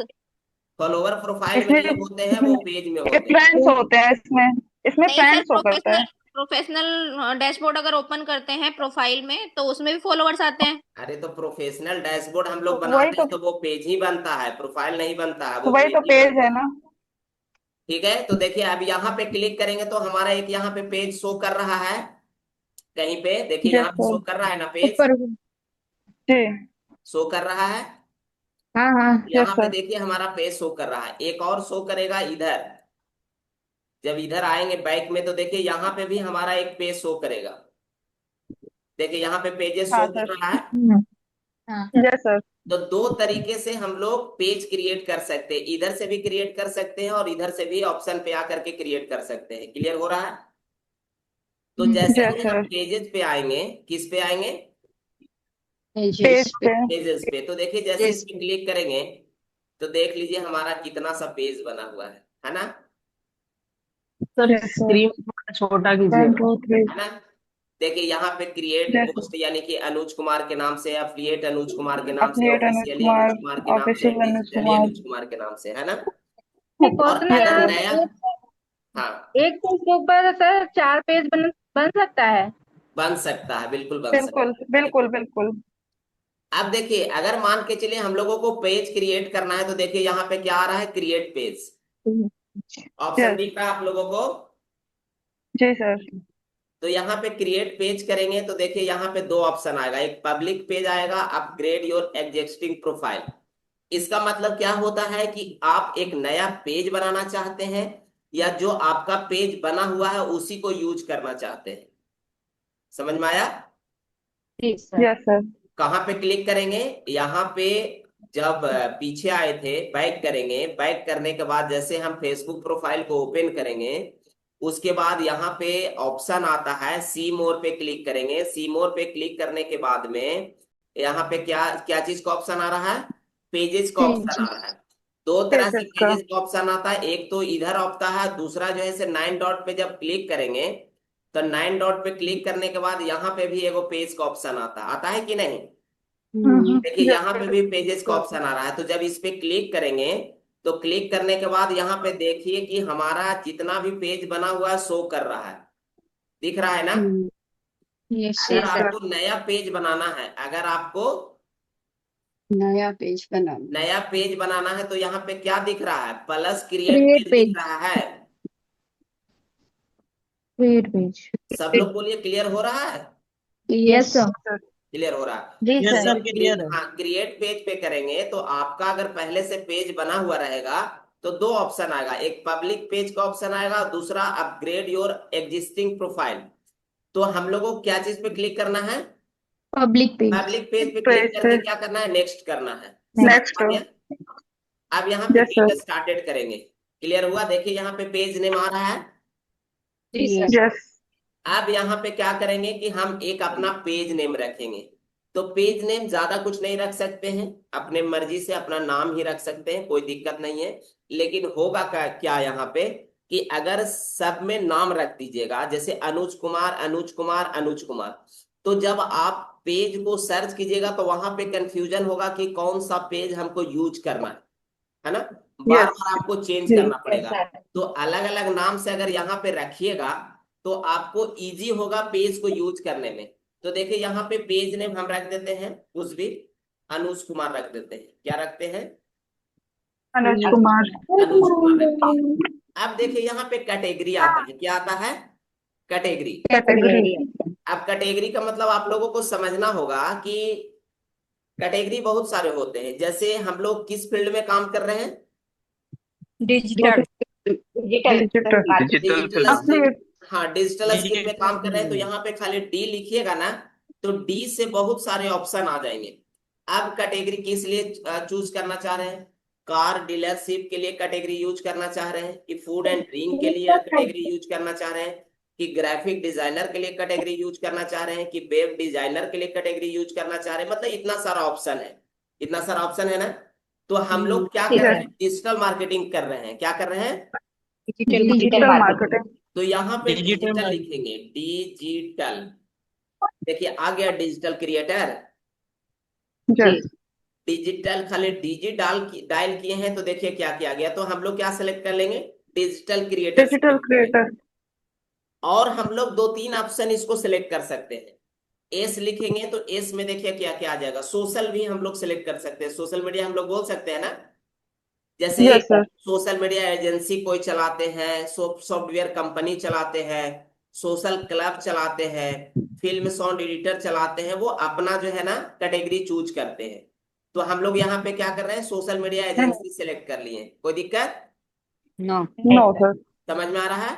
फॉलोवर प्रोफाइल में इसमें नहीं होते हैं, वो पेज में होते हैं। फ्रेंड्स होते हैं इसमें। इसमें नहीं सर, फ्रेंड्स शो करता है। प्रोफेशनल प्रोफेशनल डैशबोर्ड अगर ओपन करते हैं प्रोफाइल में तो उसमें भी फॉलोअर्स आते हैं। अरे तो प्रोफेशनल डैशबोर्ड हम लोग वही बनाते तो हैं तो वो पेज ही बनता है, प्रोफाइल नहीं बनता है, वो वही पेज तो ही पेज बनता है है। ना। ठीक है, तो देखिए अब यहाँ पे क्लिक करेंगे तो हमारा एक यहाँ पे पेज शो कर रहा है। कहीं पे देखिए, यस यहाँ पे सर। शो कर रहा है ना पेज, ऊपर। जी। शो कर रहा है। हाँ हाँ। यस यहाँ पे सर। देखिए हमारा पेज शो कर रहा है। एक और शो करेगा इधर, जब इधर आएंगे बैक में तो देखिए यहाँ पे भी हमारा एक पेज शो करेगा। देखिए यहाँ पे पेजेस शो हाँ कर सर। रहा है। हाँ। Yes sir. तो दो तरीके से हम लोग पेज क्रिएट कर सकते हैं, इधर से भी क्रिएट कर सकते हैं और इधर से भी ऑप्शन पे आकर के क्रिएट कर सकते हैं। क्लियर हो रहा है? तो जैसे यस ही हम सर। पेजेस पे आएंगे, किस पे आएंगे? पेजेस पेज पे। पे। पेजेस पे। तो देखिए जैसे इस पेजेस पे पे। क्लिक करेंगे तो देख लीजिए हमारा कितना सा पेज बना हुआ है ना। Sir yes sir. स्क्रीन थोड़ा छोटा कीजिए। 1 2 3। है ना। देखिए यहाँ पे क्रिएट यस सर। पोस्ट, यानी कि अनुज कुमार के नाम से, अफिलिएट अनुज कुमार के नाम से, एफिलिएट अनुज ऑफिशियली अनुज कुमार। कुमार के नाम से, ऑफिशियल अनुज डिजिटली कुमार। अनुज कुमार के नाम से, है ना। और क्वेश्चन है अगर सर। नया, हाँ, एक फेसबुक पर सर 4 पेज बन सकता है। बन सकता है, बिल्कुल बन बिल्कुल सकता है। बिल्कुल बिल्कुल। अब देखिए अगर मान के चलिए हम लोगों को पेज क्रिएट करना है, तो देखिए यहाँ पे क्या आ रहा है, क्रिएट पेज ऑप्शन यस। दिख रहा है आप लोगों को। जी सर। तो यहाँ पे क्रिएट पेज करेंगे तो देखिए यहाँ पे दो ऑप्शन आएगा, एक पब्लिक पेज आएगा, अपग्रेड योर एग्जिस्टिंग प्रोफाइल। इसका मतलब क्या होता है कि आप एक नया पेज बनाना चाहते हैं, या जो आपका पेज बना हुआ है उसी को यूज करना चाहते हैं। समझ में आया? जी सर। Yes sir. कहाँ पे क्लिक करेंगे? यहाँ पे जब पीछे आए थे बैक करेंगे, बैक करने के बाद जैसे हम फेसबुक प्रोफाइल को ओपन करेंगे, उसके बाद यहाँ पे ऑप्शन आता है सी मोर पे क्लिक करेंगे। सी मोर पे क्लिक करने के बाद में यहाँ पे क्या क्या चीज का ऑप्शन आ रहा है? पेजेस का ऑप्शन आ रहा है। दो तरह से पेजेस का। पेजेस का ऑप्शन आता है, एक तो इधर आता है, दूसरा जो है से 9 डॉट पे जब क्लिक करेंगे तो 9 डॉट पे क्लिक करने के बाद यहाँ पे भी एगो पेज का ऑप्शन आता है कि नहीं? देखिए यहाँ पे भी पेजेस का ऑप्शन आ रहा है। तो जब इस पे क्लिक करेंगे तो क्लिक करने के बाद यहाँ पे देखिए कि हमारा जितना भी पेज बना हुआ है शो कर रहा है, दिख रहा है ना? यस अगर सर। आपको नया पेज बनाना है, अगर आपको नया पेज बनाना। नया पेज बनाना है तो यहाँ पे क्या दिख रहा है? Plus create create page page. दिख रहा है। Create page. सब लोग बोलिए क्लियर हो रहा है? Yes sir. क्लियर हो रहा है। जी यस सर। सर, क्लियर है। हाँ, क्रिएट पेज पे करेंगे तो आपका अगर पहले से पेज बना हुआ रहेगा तो दो ऑप्शन आएगा, एक पब्लिक पेज का ऑप्शन आएगा, दूसरा अपग्रेड योर एग्जिस्टिंग प्रोफाइल। तो हम लोगों को क्या चीज पे क्लिक करना है? Public page. पब्लिक पेज पे पेज क्लिक करके पे। क्या करना है? नेक्स्ट करना है। समझ नेक्स्ट। आ गया? अब यहाँ पे यस गेट सर। स्टार्टेड करेंगे। क्लियर हुआ? देखिए यहाँ पे पेज नेम आ रहा है। जी सर। यस। अब यहाँ पे क्या करेंगे कि हम एक अपना पेज नेम रखेंगे। तो पेज नेम ज्यादा कुछ नहीं रख सकते हैं, अपने मर्जी से अपना नाम ही रख सकते हैं, कोई दिक्कत नहीं है। लेकिन होगा क्या यहाँ पे कि अगर सब में नाम रख दीजिएगा, जैसे अनुज कुमार अनुज कुमार अनुज कुमार, तो जब आप पेज को सर्च कीजिएगा तो वहां पे कंफ्यूजन होगा कि कौन सा पेज हमको यूज करना है ना? बार यस। बार आपको चेंज जी। करना पड़ेगा। तो अलग अलग नाम से अगर यहाँ पे रखिएगा तो आपको इजी होगा पेज को यूज करने में। तो देखिए यहाँ पे पेज नेम हम रख देते हैं कुछ भी, अनुज कुमार रख देते हैं। क्या रखते हैं? अनुज कुमार। अनुज कुमार रखते हैं। अब देखिए यहाँ पे कैटेगरी आता है। क्या आता है? कैटेगरी। कैटेगरी। अब कैटेगरी का मतलब आप लोगों को समझना होगा कि कैटेगरी बहुत सारे होते हैं। जैसे हम लोग किस फील्ड में काम कर रहे हैं? Digital. Digital. Digital digital field. Skill. हाँ, डिजिटल स्किल में काम कर रहे हैं तो डिजिटल। यहाँ पे खाली डी लिखिएगा ना, तो डी से बहुत सारे ऑप्शन आ जाएंगे। अब कैटेगरी किस लिए चूज करना चाह रहे हैं? कार डीलरशिप के लिए कैटेगरी यूज करना चाह रहे हैं, कि फूड एंड ड्रिंक के लिए कैटेगरी यूज करना चाह रहे हैं, कि ग्राफिक डिजाइनर के लिए कैटेगरी यूज करना चाह रहे हैं, कि वेब डिजाइनर के लिए कैटेगरी यूज करना चाह रहे हैं। मतलब इतना सारा ऑप्शन है, इतना सारा ऑप्शन है ना। तो हम लोग क्या कर रहे हैं? डिजिटल मार्केटिंग कर रहे हैं। क्या कर रहे हैं? Digital marketing. तो यहाँ पे डिजिटल डिजिटल मार्केटिंग। लिखेंगे, डिजिटल। देखिए आ गया डिजिटल क्रिएटर। यस। डिजिटल खाली डीजी डायल किए हैं तो देखिए क्या किया गया। तो हम लोग क्या सेलेक्ट कर लेंगे? डिजिटल क्रिएटर डिजिटल सेलेक्ट करेंगे। क्रिएटर। और हम लोग दो तीन ऑप्शन इसको सिलेक्ट कर सकते हैं। एस लिखेंगे तो एस में देखिए क्या क्या आ जाएगा। सोशल भी हम लोग सिलेक्ट कर सकते हैं, सोशल मीडिया हम लोग बोल सकते हैं ना। जैसे yes sir. Social media agency कोई चलाते हैं, सॉफ्टवेयर कंपनी चलाते हैं, सोशल क्लब चलाते हैं, फिल्म साउंड एडिटर चलाते हैं, वो अपना जो है ना कैटेगरी चूज करते हैं। तो हम लोग यहाँ पे क्या कर रहे हैं? सोशल मीडिया एजेंसी सिलेक्ट कर लिए। कोई दिक्कत? नो। No sir. समझ में आ रहा है?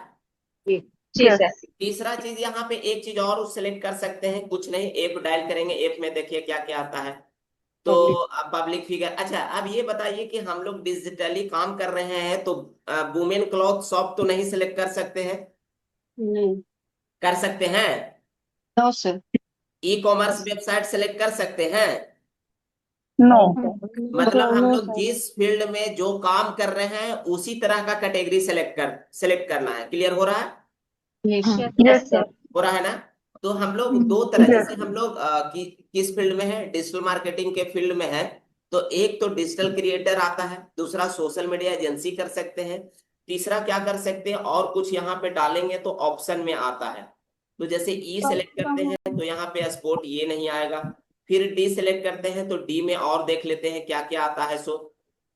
यस। तीसरा चीज यहाँ पे एक चीज और सिलेक्ट कर सकते हैं, कुछ नहीं, ऐप डायल करेंगे, ऐप में देखिए क्या क्या आता है। तो पब्लिक फिगर। अच्छा अब ये बताइए कि हम लोग डिजिटली काम कर रहे हैं तो वुमेन क्लॉथ शॉप तो नहीं सिलेक्ट कर सकते हैं? नहीं। कर सकते हैं। No sir. E commerce website select कर सकते हैं। नो। मतलब हम लोग जिस फील्ड में जो काम कर रहे हैं उसी तरह का कैटेगरी सेलेक्ट करना है। क्लियर हो रहा है? Yes sir. हो रहा है ना? तो हम लोग दो तरह, यस। जैसे हम लोग किस फील्ड में है? डिजिटल मार्केटिंग के फील्ड में है। तो एक तो डिजिटल क्रिएटर आता है, दूसरा सोशल मीडिया एजेंसी कर सकते हैं, तीसरा क्या कर सकते हैं और कुछ यहाँ पे डालेंगे तो ऑप्शन में आता है। तो जैसे ई सेलेक्ट करते हैं तो यहाँ पे स्पोर्ट ये नहीं आएगा। फिर डी सेलेक्ट करते हैं तो डी में और देख लेते हैं क्या क्या आता है। सो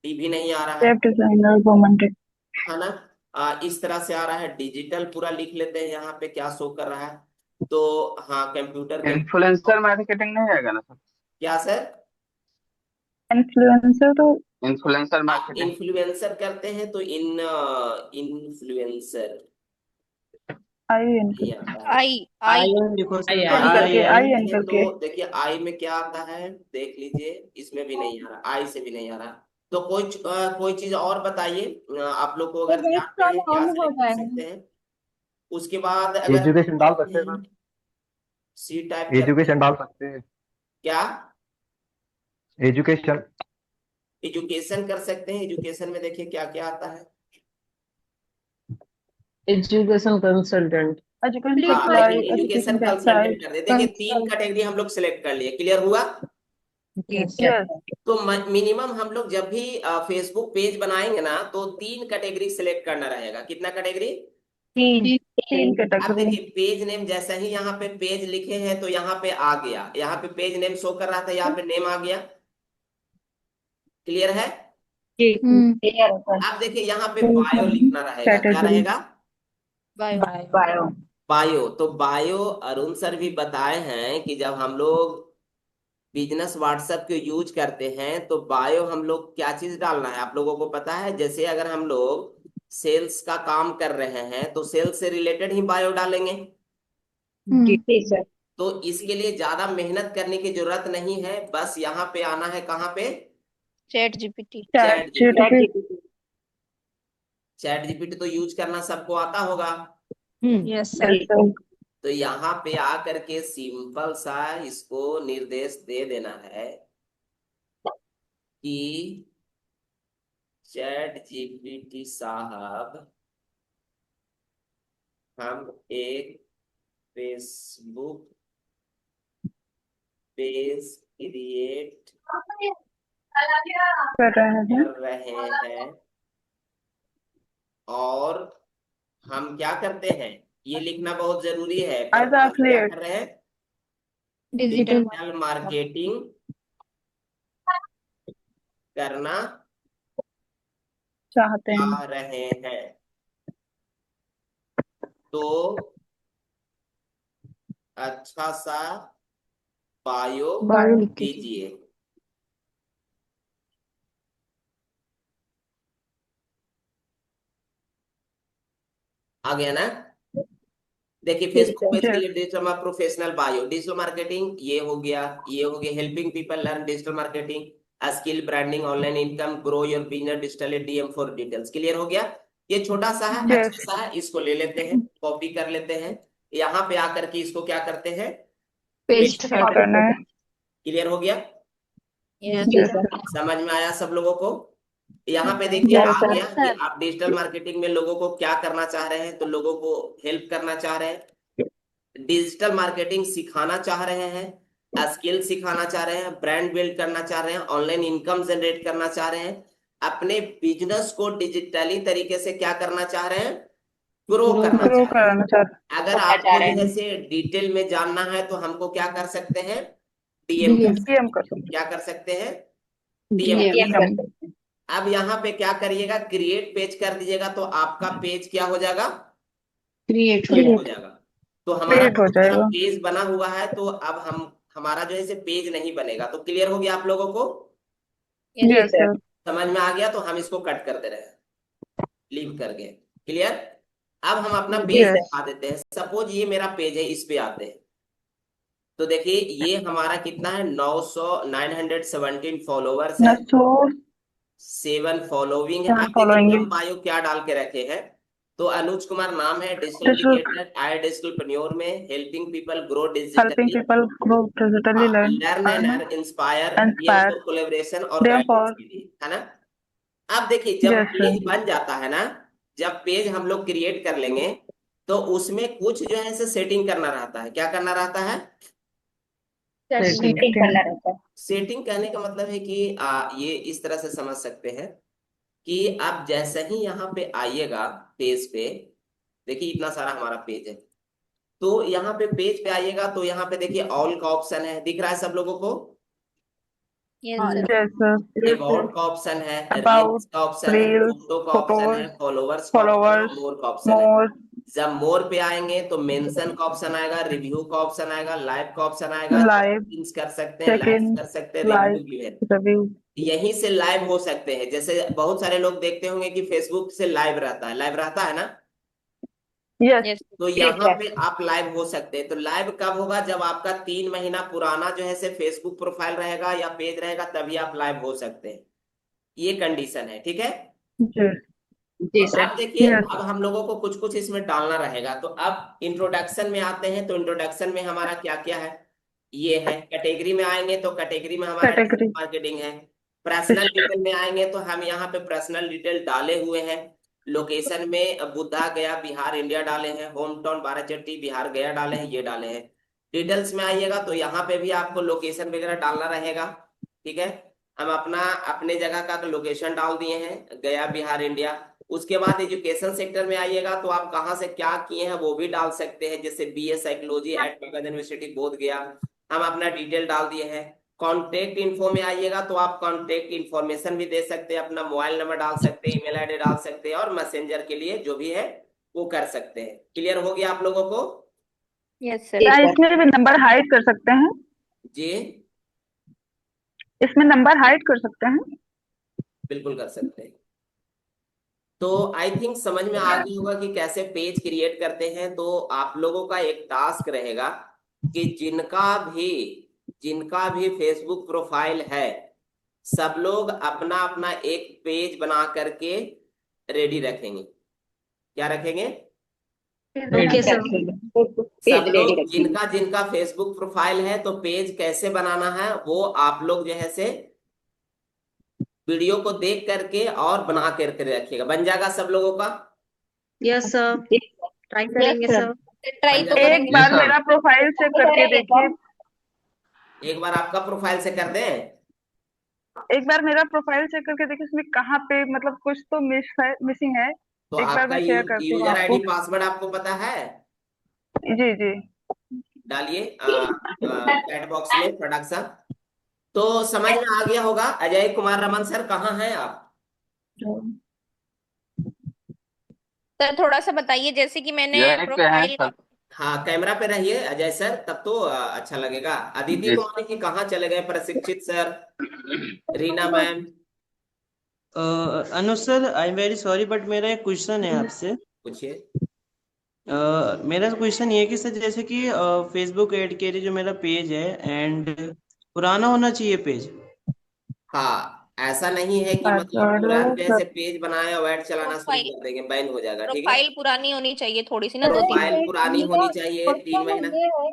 डी भी नहीं आ रहा है, वेब डिजाइनर वुमन टेक। है ना? इस तरह से आ रहा है। डिजिटल पूरा लिख लेते हैं यहाँ पे क्या शो कर रहा है। तो हाँ, कंप्यूटर के इन्फ्लुएंसर मार्केटिंग नहीं आएगा ना सर? क्या सर? इन्फ्लुएंसर तो इन्फ्लुएंसर मार्केटिंग। इन्फ्लुएंसर करते हैं तो इन्फ्लुएंसर नहीं आता है। आई आई आई एन लिखो सर, आई आई नहीं एन। है तो देखिए आई में क्या आता है देख लीजिए, इसमें भी नहीं आ रहा, आई से भी नहीं आ रहा। तो कोई चीज और बताइए, आप लोग को तो अगर वेट ध्यान में फ्रॉम है क्या होम हो सेलेक्ट कर जाएगा। सकते हैं। उसके बाद अगर हम एजुकेशन डाल देखते सकते हैं हैं मैम। सी टाइप करते हैं एजुकेशन डाल सकते हैं। क्या, एजुकेशन। एजुकेशन कर सकते हैं। एजुकेशन में देखिए क्या क्या आता है। Education consultant. हाँ देखिए एजुकेशन कंसल्टेंट कर दे। देखिए 3 कैटेगरी हम लोग सिलेक्ट कर लिए, क्लियर हुआ। यस। तो मिनिमम हम लोग जब भी फेसबुक पेज बनाएंगे ना तो 3 कैटेगरी सिलेक्ट करना रहेगा। कितना कैटेगरी। अब देखिए पेज नेम जैसा ही यहाँ पे पेज लिखे हैं तो यहाँ पे आ गया, यहाँ पे पेज नेम शो कर रहा था, यहाँ पे नेम आ गया। क्लियर है। अब देखिए यहाँ पे बायो लिखना रहेगा, क्या रहेगा। बायो। बायो, तो बायो अरुण सर भी बताए हैं कि जब हम लोग बिजनेस व्हाट्सएप को यूज करते हैं तो बायो हम लोग क्या चीज डालना है आप लोगों को पता है। जैसे अगर हम लोग सेल्स का काम कर रहे हैं तो सेल्स से रिलेटेड ही बायो डालेंगे। तो इसके लिए ज्यादा मेहनत करने की जरूरत नहीं है, बस यहाँ पे आना है, कहाँ पे, chat GPT. Chat GPT. Chat GPT तो यूज करना सबको आता होगा। Yes sir. तो यहाँ पे आकर के सिंपल सा इसको निर्देश दे देना है कि चैट जीपीटी साहब हम एक फेसबुक पेज क्रिएट कर रहे हैं और हम क्या करते हैं, ये लिखना बहुत जरूरी है। पर्पस क्या कर रहे हैं, डिजिटल मार्केटिंग करना चाह रहे हैं। तो अच्छा सा बायो दीजिए। आ गया ना। देखिए फेसबुक पेज के लिए digital professional bio, digital marketing ये हो गया, ये हो गया helping people learn digital marketing, skill branding, online income, grow your business digitally, DM for details. Clear हो गया। ये छोटा सा है, अच्छा सा है, इसको ले लेते हैं, कॉपी कर लेते हैं, यहाँ पे आकर के इसको क्या करते हैं, पेस्ट करना है। क्लियर हो गया। समझ में आया सब लोगों को। यहाँ पे देखिए आ गया कि आप डिजिटल मार्केटिंग में लोगों को क्या करना चाह रहे हैं, तो लोगों को हेल्प करना चाह रहे हैं, डिजिटल मार्केटिंग सिखाना चाह रहे हैं, स्किल सिखाना चाह रहे हैं, ब्रांड बिल्ड करना चाह रहे हैं, ऑनलाइन इनकम जनरेट करना चाह रहे हैं, अपने बिजनेस को डिजिटली तरीके से क्या करना चाह रहे हैं, ग्रो करना चाह रहे हैं। अगर आपको जो है से डिटेल में जानना है तो हमको क्या कर सकते हैं, डीएम कर सकते हैं। क्या कर सकते हैं, डीएम। अब यहाँ पे क्या करिएगा, क्रिएट पेज कर दीजिएगा तो आपका पेज क्या हो जाएगा, क्रिएट हो जाएगा। तो हमारा पेज बना हुआ है, तो अब हमारा जो है से पेज नहीं बनेगा। तो क्लियर हो गया आप लोगों को, समझ में आ गया। तो हम इसको कट कर दे रहे हैं, लीव कर गए। क्लियर। अब हम अपना पेज दिखा देते हैं। सपोज ये मेरा पेज है, इस पे आते हैं तो देखिए ये हमारा कितना है, 917 फॉलोवर्स है, 7 फॉलोइंग है। आप देखिए हम बायो क्या डाल के रखे हैं, तो अनुज कुमार नाम है, डिजिटल एजुकेटर, आई डिजिटलप्रेन्योर में helping people grow digitally, learn and inspire, DM for collaboration और गाइडेंस के लिए, है ना। अब देखिए जब पेज बन जाता है ना, जब पेज हम लोग क्रिएट कर लेंगे तो उसमें कुछ जो है सेटिंग करना रहता है। क्या करना रहता है, सेटिंग कहने का मतलब है कि ये इस तरह से समझ सकते हैं कि आप जैसे ही यहाँ पे आइएगा पेज पे, देखिए इतना सारा हमारा पेज है, तो यहाँ पे पेज पे आइएगा तो यहाँ पे देखिए ऑल का ऑप्शन है, दिख रहा है सब लोगों को। अबाउट का ऑप्शन है, रील्स का ऑप्शन है, फोटो का ऑप्शन है, फॉलोवर्स का ऑप्शन है, मोर का ऑप्शन है। जब मोर पे आएंगे तो मेंशन का ऑप्शन आएगा, रिव्यू का ऑप्शन आएगा, लाइव का ऑप्शन आएगा, चेक कर सकते हैं, लाइक कर सकते हैं, रिव्यू यहीं से लाइव हो सकते हैं। जैसे बहुत सारे लोग देखते होंगे कि फेसबुक से लाइव रहता है, लाइव रहता है ना। यस। Yes. तो यहाँ पे आप लाइव हो सकते हैं। तो लाइव कब होगा? जब आपका 3 महीना पुराना जो है से फेसबुक प्रोफाइल रहेगा या पेज रहेगा, तभी आप लाइव हो सकते हैं। ये कंडीशन है, ठीक है। जी। तो जी सर। अब देखिए, यस। अब हम लोगों को कुछ कुछ इसमें डालना रहेगा। तो अब इंट्रोडक्शन में आते हैं। तो इंट्रोडक्शन में हमारा क्या क्या है, ये है। कैटेगरी में आएंगे तो कैटेगरी में हमारा कैटेगरी। मार्केटिंग है। पर्सनल डिटेल में आएंगे तो हम यहाँ पे पर्सनल डिटेल डाले हुए हैं। लोकेशन में बुद्धा गया बिहार इंडिया डाले हैं। होम टाउन बाराचट्टी बिहार गया डाले हैं, ये डाले हैं। डिटेल्स में आइएगा तो यहाँ पे भी आपको लोकेशन वगैरह डालना रहेगा, ठीक है। हम अपना अपने जगह का लोकेशन डाल दिए हैं, गया बिहार इंडिया। उसके बाद एजुकेशन सेक्टर में आइएगा तो आप कहाँ से क्या किए हैं वो भी डाल सकते हैं, जैसे BA psychology at Magadh university Bodh Gaya, हम अपना डिटेल डाल दिए हैं। कॉन्टेक्ट इन्फो में आइएगा तो आप कॉन्टेक्ट इन्फॉर्मेशन भी दे सकते हैं, अपना मोबाइल नंबर डाल सकते हैं, ईमेल आईडी डाल सकते हैं, और मैसेंजर के लिए जो भी है वो कर सकते हैं। क्लियर हो गया आप लोगों को? Yes क्या sir. इसमें भी नंबर हाइड कर सकते हैं? जी इसमें नंबर हाइड कर सकते हैं? बिल्कुल कर सकते हैं। तो आई थिंक समझ में आ गया होगा कि कैसे पेज क्रिएट करते हैं। तो आप लोगों का एक टास्क रहेगा कि जिनका भी फेसबुक प्रोफाइल है, सब लोग अपना अपना एक पेज बना करके रेडी रखेंगे। क्या रखेंगे? Okay sir. सब लोग जिनका जिनका फेसबुक प्रोफाइल है, तो पेज कैसे बनाना है वो आप लोग जो है से वीडियो को देख करके और बना करके रखिएगा। बन जाएगा सब लोगों का? Yes sir. Try करेंगे सर. ट्राई तो एक एक करेंगे। जी बार सर। मेरा प्रोफाइल चेक करके देखिए। एक बार आपका प्रोफाइल से कर दें। एक बार मेरा प्रोफाइल चेक करके देखिए, उसमें कहाँ पे मतलब कुछ तो मिसिंग है। तो एक बार आपका मैं शेयर करती हूँ यूजर आपको। आईडी पासवर्ड आपको पता है? जी जी। डालिए चैट बॉक्स में प्रोडक्शन। तो समझ में आ गया होगा। अजय कुमार रमन सर कहाँ हैं आप? सर थोड़ा सा बताइए, जैसे कि मैंने यही पे हैं प्रोफाइल। सर। हाँ, कैमरा पे रहिए अजय सर, तब तो अच्छा लगेगा। अदिति जी कुमारी की कहाँ चले गए? प्रशिक्षित sir, Reena ma'am, Anuj sir, I am very sorry but मेरा एक क्वेश्चन है आपसे। पूछिए। मेरा क्वेश्चन ये है कि सर, जैसे कि फेसबुक ऐड के लिए जो मेरा पेज है एंड पुराना होना चाहिए पेज। हाँ, ऐसा नहीं है कि मतलब तुरंत जैसे पेज बनाए और ऐड चलाना शुरू प्रोफाइल कर देंगे, बैन हो जाएगा, ठीक है। प्रोफाइल पुरानी होनी चाहिए थोड़ी सी ना, तो 2-3 प्रोफाइल महीने। देखिए, पुरानी मेरा होनी चाहिए, तीन क्वेश्चन महीना ये है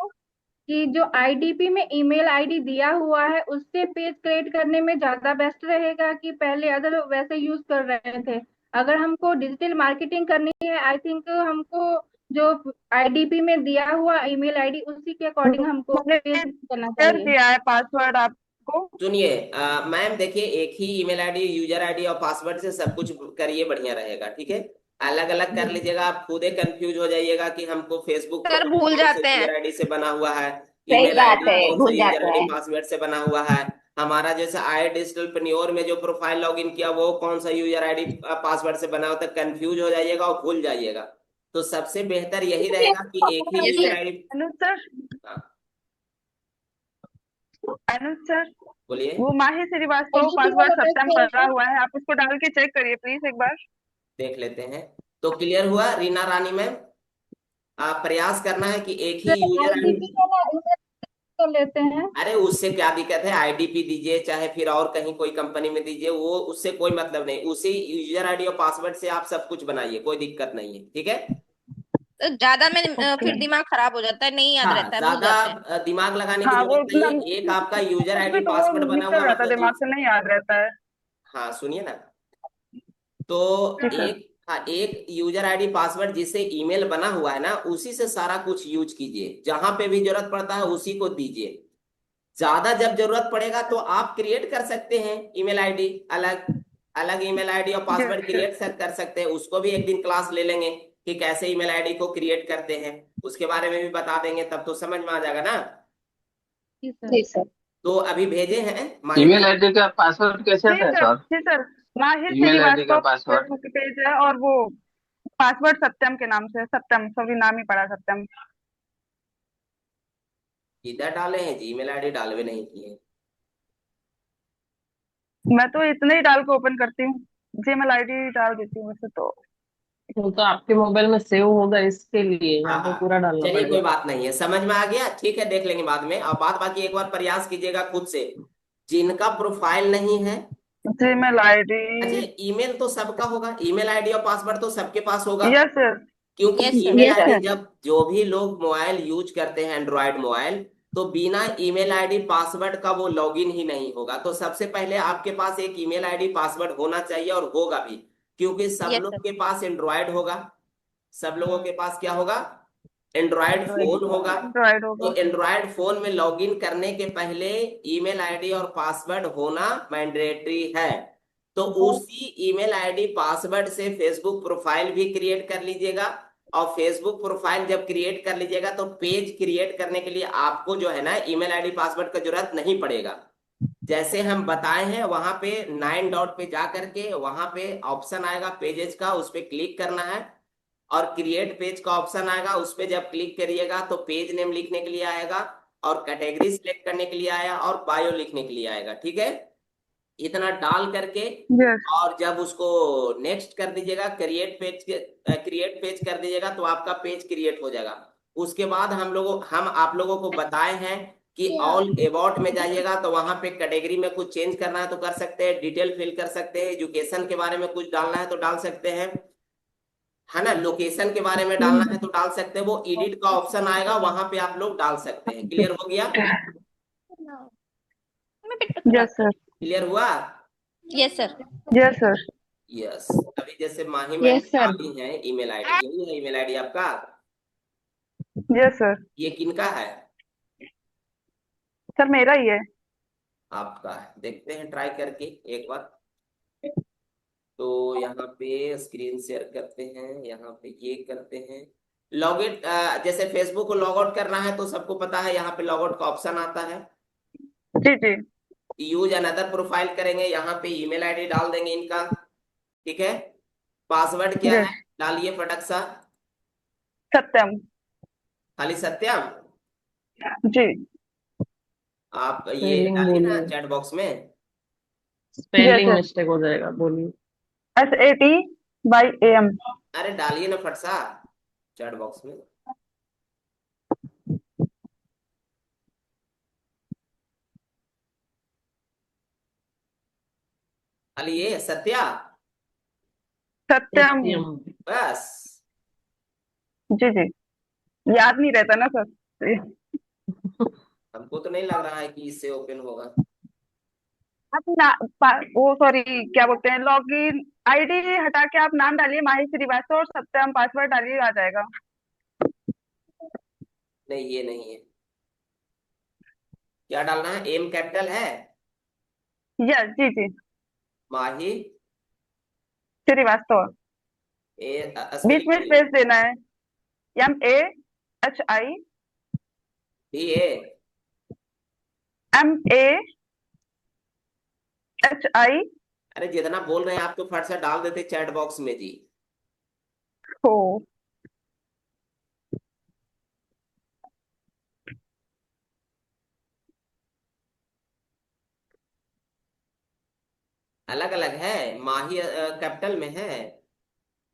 कि जो आईडीपी में ईमेल आईडी दिया हुआ है उससे पेज क्रिएट करने में ज्यादा बेस्ट रहेगा कि पहले अगर वैसे यूज कर रहे थे? अगर हमको डिजिटल मार्केटिंग करनी है, आई थिंक हमको जो आईडीपी में दिया हुआ ईमेल आईडी उसी के अकॉर्डिंग हमको मैंने पेज करना शेयर चाहिए। किया है पासवर्ड आपको। सुनिए मैम, देखिए एक ही ईमेल आईडी, यूजर आईडी और पासवर्ड से सब कुछ करिए, बढ़िया रहेगा, ठीक है। अलग अलग कर लीजिएगा, आप खुद ही कंफ्यूज हो जाइएगा कि हमको फेसबुक सर प्रोफाइल भूल कौन से जाते हैं। यूजर आईडी से बना हुआ है, सही ईमेल बात आईडी है, कौन सा भूल यूजर जाता आईडी है। पासवर्ड से बना हुआ है। हमारा जैसे आई डिजिटल पन्योर में जो प्रोफाइल लॉगिन किया वो कौन सा यूजर आईडी पासवर्ड से बना हुआ था, कंफ्यूज हो जाइएगा और भूल जाइएगा। तो सबसे बेहतर यही रहेगा कि एक ही यस यूजर सर। आईडी। अनुज सर। अनुज सर, बोलिए। वो माही श्रीवास्तव आईडीपी वाला पासवर्ड बेस्ट सप्तम कर रहा रहेगा। हुआ है, आप उसको डाल के चेक करिए प्लीज एक बार। देख लेते हैं। तो क्लियर हुआ रीना रानी मैम? आप प्रयास करना है कि एक ही यूजर आईडी। आईडीपी वाला email कर लेते हैं। अरे उससे क्या दिक्कत है, आईडीपी दीजिए चाहे फिर और कहीं कोई कंपनी में दीजिए, वो उससे कोई मतलब नहीं। उसी यूजर आईडी और पासवर्ड से आप सब कुछ बनाइए, कोई दिक्कत नहीं है, ठीक है। तो ज्यादा में ओके। फिर दिमाग खराब हो जाता है, नहीं याद हाँ, रहता है, भूल ज्यादा जाते हैं। दिमाग लगाने की हाँ वो जरूरत नहीं है। एक आपका यूजर आईडी भी तो वो पासवर्ड बना हुआ, निकल जाता है मतलब दिमाग से, नहीं याद रहता है। हाँ सुनिए ना। तो जी सर। एक यूजर आईडी पासवर्ड जिससे ईमेल बना हुआ है ना, उसी से सारा कुछ यूज कीजिए। जहां पे भी जरूरत पड़ता है उसी को दीजिए। ज्यादा जब जरूरत पड़ेगा तो आप क्रिएट कर सकते हैं ईमेल आईडी, अलग अलग ईमेल आईडी और जी पासवर्ड सर। क्रिएट कर सकते हैं। उसको भी एक दिन क्लास ले लेंगे कि कैसे ईमेल आईडी को क्रिएट करते हैं, उसके बारे में भी बता देंगे, तब तो समझ में आ जाएगा ना। जी सर। जी सर। तो अभी भेजे हैं माही ईमेल मैम। आईडी का पासवर्ड कैसे जी है सर। सर? जी सर। माही ईमेल आईडी का श्रीवास्तव पासवर्ड। फेसबुक पेज है और वो पासवर्ड सत्यम के नाम से है। सत्यम, सभी नाम ही पड़ा सत्यम। इधर डाले हैं जी, ईमेल आईडी डालवे नहीं किए। मैं तो इतने ही डाल के ओपन करती हूँ, जीमेल आईडी डाल देती हूँ वैसे तो। तो आपके मोबाइल में सेव होगा इसके लिए हाँ यहाँ पे हाँ, पूरा डालना चलिए कोई पड़ेगा। बात नहीं है, समझ में आ गया, ठीक है, देख लेंगे बाद में। अब बात बाकी एक बार प्रयास कीजिएगा खुद से, जिनका प्रोफाइल नहीं है। Gmail ID. अच्छा, ईमेल तो सबका होगा, ईमेल आईडी और पासवर्ड तो सबके पास होगा, यस सर। क्योंकि yes sir. Email yes ID sir. जब जो भी लोग मोबाइल यूज करते हैं एंड्रॉयड मोबाइल, तो बिना ईमेल आईडी पासवर्ड का वो लॉगिन ही नहीं होगा। तो सबसे पहले आपके पास एक ईमेल आईडी पासवर्ड होना चाहिए, और होगा भी, क्योंकि सब यस लोग सर। के पास एंड्रॉयड होगा। सब लोगों के पास क्या होगा? एंड्रॉयड एंड्रॉइड फोन होगा। एंड्रॉइड होगा। तो एंड्रॉयड फोन में लॉगिन करने के पहले ईमेल आईडी और पासवर्ड होना मैंडेटरी है। तो उसी ईमेल आईडी पासवर्ड से फेसबुक प्रोफाइल भी क्रिएट कर लीजिएगा। और फेसबुक प्रोफाइल जब क्रिएट कर लीजिएगा तो पेज क्रिएट करने के लिए आपको जो है ना ईमेल आईडी पासवर्ड का जरूरत नहीं पड़ेगा। जैसे हम बताए हैं वहां पे 9 डॉट पे जा करके वहां पे ऑप्शन आएगा पेजेस का, उस पे क्लिक करना है, और क्रिएट पेज का ऑप्शन आएगा, उस पे जब क्लिक करिएगा तो पेज नेम लिखने के लिए आएगा, और कैटेगरी सिलेक्ट करने के लिए आया, और बायो लिखने के लिए आएगा। ठीक है, इतना डाल करके, यस। और जब उसको नेक्स्ट कर दीजिएगा, क्रिएट पेज कर दीजिएगा, तो आपका पेज क्रिएट हो जाएगा। उसके बाद हम आप लोगों को बताए हैं कि ऑल अबाउट में जाइएगा, तो वहां पे कैटेगरी में कुछ चेंज करना है तो कर सकते हैं, डिटेल फिल कर सकते हैं, एजुकेशन के बारे में कुछ डालना है तो डाल सकते हैं, है ना, लोकेशन के बारे में डालना है तो डाल सकते हैं। वो एडिट का ऑप्शन आएगा, वहां पे आप लोग डाल सकते हैं। क्लियर हो गया? Yes sir. क्लियर हुआ? Yes sir. Yes sir. Yes. अभी जैसे माही मैडम यस सर। डाली है ईमेल आईडी, यही है ईमेल आईडी आपका? Yes sir. ये किनका है? सर मेरा ही है। आपका है। देखते हैं ट्राई करके एक बार। तो यहाँ पे स्क्रीन शेयर करते हैं, यहाँ पे ये करते हैं लॉगिन। जैसे फेसबुक को लॉग आउट करना है तो सबको पता है यहाँ पे लॉग आउट का ऑप्शन आता है। जी जी। यूज अनदर प्रोफाइल करेंगे, यहाँ पे ईमेल आईडी डाल देंगे इनका। ठीक है, पासवर्ड क्या यस। है डालिए फटक सा। सत्यम। खाली सत्यम। जी। आप ये स्पेलिंग डालिए ना बोलिए, चैट बॉक्स में। Spelling sir. मिस्टेक हो जाएगा, बोलिए। SATYAM। अरे डालिए ना फट सा चैट बॉक्स में। खाली ये सत्या, सत्यम। सत्यम। बस। जी जी। याद नहीं रहता ना सर। हमको तो नहीं लग रहा है कि इससे ओपन होगा। आप ना वो सॉरी क्या बोलते हैं, लॉगिन आईडी हटा के आप नाम डालिए माही श्रीवास्तव और सत्यम, पासवर्ड डालिए आ जाएगा। नहीं, ये नहीं है। क्या डालना है? एम कैपिटल है? यस जी जी। माही श्रीवास्तव। बीच में स्पेलिंग स्पेस देना है। MAHI BA। MAHI। अरे जितना बोल रहे हैं आप तो फट से डाल देते चैट बॉक्स में जी। हो। अलग अलग है, माही कैपिटल में है,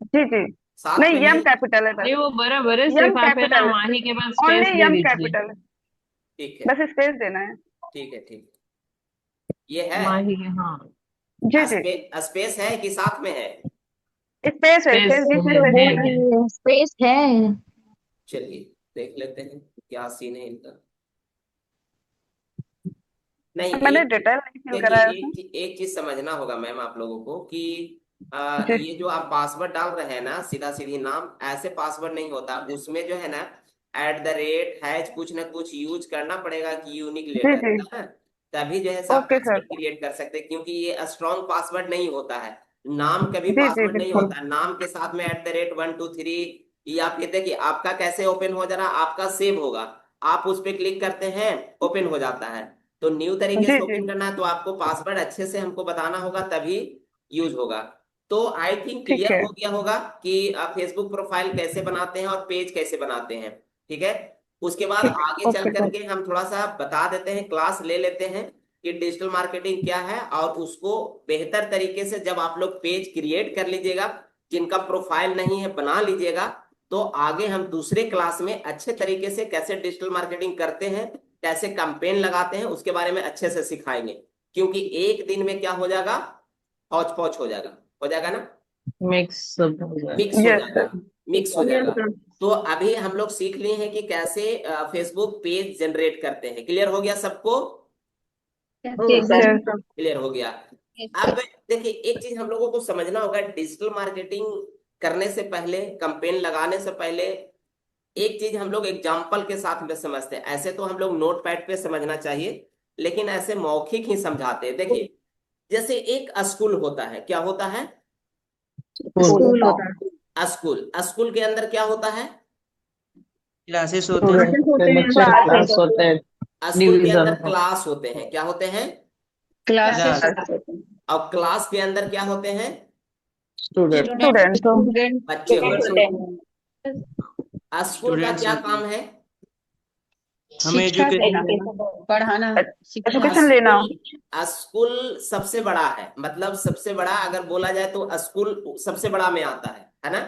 जी जी। साथ नहीं में है। यम कैपिटल है नहीं बस। वो बराबर है, यम सिर्फ आप है ना कैपिटल है, माही के बाद स्पेस ओनली दे यम दीजिए। कैपिटल है, ठीक है, बस स्पेस देना है। ठीक है, ठीक है। ये है माही के, हाँ जी जी। स्पेस है कि साथ में है? स्पेस है, स्पेस स्पेस बीच में है, स्पेस है। स्पेस है। चलिए देख लेते हैं क्या सीन है इनका। नहीं, मैंने डिटेल नहीं फिल देखिए, करा है उसमें। एक चीज समझना होगा मैम आप लोगों को कि जी ये जो आप पासवर्ड डाल रहे हैं ना, सीधा सीधी नाम, ऐसे पासवर्ड नहीं होता उसमें, जो है ना @ कुछ ना कुछ यूज करना पड़ेगा कि यूनिक जी लेटर, जी। है ना? तभी जो है आप ओके सर। पासवर्ड क्रिएट कर सकते हैं, क्योंकि ये स्ट्रॉन्ग पासवर्ड नहीं होता है। नाम कभी जी जी पासवर्ड नहीं बिल्कुल। होता, नाम के साथ में @123, या फिर देखिए आपका कैसे ओपन हो जा रहा, आपका सेव होगा, आप उस पर क्लिक करते हैं, ओपन हो जाता है। तो न्यू तरीके जी से जी। ओपन करना है तो आपको पासवर्ड अच्छे से हमको बताना होगा, तभी यूज होगा। तो आई थिंक ठीक क्लियर है। हो गया होगा कि फेसबुक प्रोफाइल कैसे बनाते हैं और पेज कैसे बनाते हैं। ठीक है, उसके बाद ठीक। आगे चल ओके सर। करके हम थोड़ा सा बता देते हैं, क्लास ले लेते हैं कि डिजिटल मार्केटिंग क्या है, और उसको बेहतर तरीके से जब आप लोग पेज क्रिएट कर लीजिएगा, जिनका प्रोफाइल नहीं है बना लीजिएगा, तो आगे हम दूसरे क्लास में अच्छे तरीके से कैसे डिजिटल मार्केटिंग करते हैं, कैसे कैंपेन लगाते हैं, उसके बारे में अच्छे से सिखाएंगे। क्योंकि एक दिन में क्या हो जाएगा, हौच पौच हो जाएगा ना, मिक्स सब हो जाएगा। मिक्स हो यस जाएगा, सर। मिक्स हो जाएगा। तो अभी हम लोग सीख लिए हैं कि कैसे फेसबुक पेज जनरेट करते हैं। क्लियर हो गया सबको? Yes sir. क्लियर हो गया। अब देखिए, एक चीज हम लोगों को समझना होगा, डिजिटल मार्केटिंग करने से पहले, कैंपेन लगाने से पहले, एक चीज हम लोग एग्जाम्पल के साथ में समझते हैं। ऐसे तो हम लोग नोट पैड पे समझना चाहिए, लेकिन ऐसे मौखिक ही समझाते हैं। देखिए, जैसे एक स्कूल होता है, क्या होता है? स्कूल होता है, स्कूल। स्कूल के अंदर क्या होता है? क्लासेस होते हैं। स्टूडेंट के बच्चे क्लासेस क्लास होते हैं, स्कूल के अंदर डिवीजन क्लास होते हैं, क्या होते हैं? Classes class. होता है, और क्लास के अंदर क्या होते हैं? स्टूडेंट। स्टूडेंट। बच्चे होते हैं। स्कूल का स्टूडेंट्स क्या होते काम है? हमें शिक्षा देना, एजुकेशन पढ़ाना, एजुकेशन लेना। स्कूल सबसे बड़ा है, मतलब सबसे बड़ा अगर बोला जाए तो स्कूल सबसे बड़ा में आता है ना?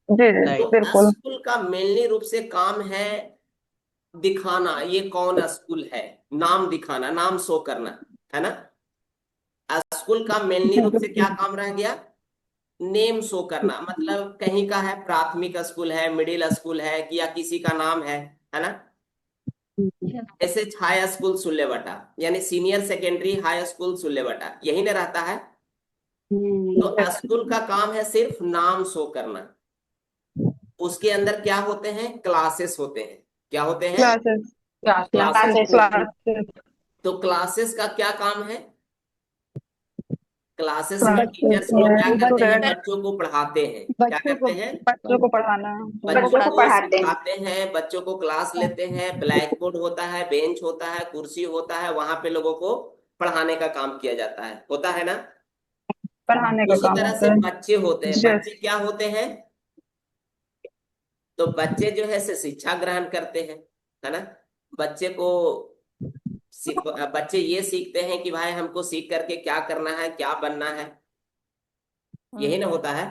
जी जी लाइक तो बिल्कुल। स्कूल का मेनली रूप से काम है दिखाना, ये कौन स्कूल है, नाम दिखाना, नाम शो करना, है ना? स्कूल का मेनली रूप से क्या काम रह गया? नेम शो करना। मतलब कहीं का है, प्राथमिक स्कूल है, मिडिल स्कूल है, कि या किसी का नाम है ना? जैसे हाई स्कूल सुल्लेबटा, यानी सीनियर सेकेंडरी हाई स्कूल सुल्लेबटा, यही ना रहता है? तो स्कूल का काम है सिर्फ नाम शो करना। उसके अंदर क्या होते हैं? क्लासेस होते हैं। क्या होते हैं? क्लासेस। क्लासेस। क्लासेस। तो क्लासेस का क्या काम है? क्लासेस में क्लासेस टीचर्स लोग क्या करते हैं? स्टूडेंट बच्चों को पढ़ाते हैं। क्या करते हैं? बच्चों को पढ़ाना। बच्चों को सिखाते हैं, बच्चों को क्लास लेते हैं। ब्लैक बोर्ड होता है, बेंच होता है, कुर्सी होता है, वहां पे लोगों को पढ़ाने का काम किया जाता है, होता है ना? पढ़ाने का उसी काम तरह होता से है। बच्चे होते हैं। यस। बच्चे क्या होते हैं? तो बच्चे जो है से शिक्षा ग्रहण करते हैं, है ना? बच्चे को बच्चे ये सीखते हैं कि भाई हमको सीख करके क्या करना है, क्या बनना है, यही ना होता है?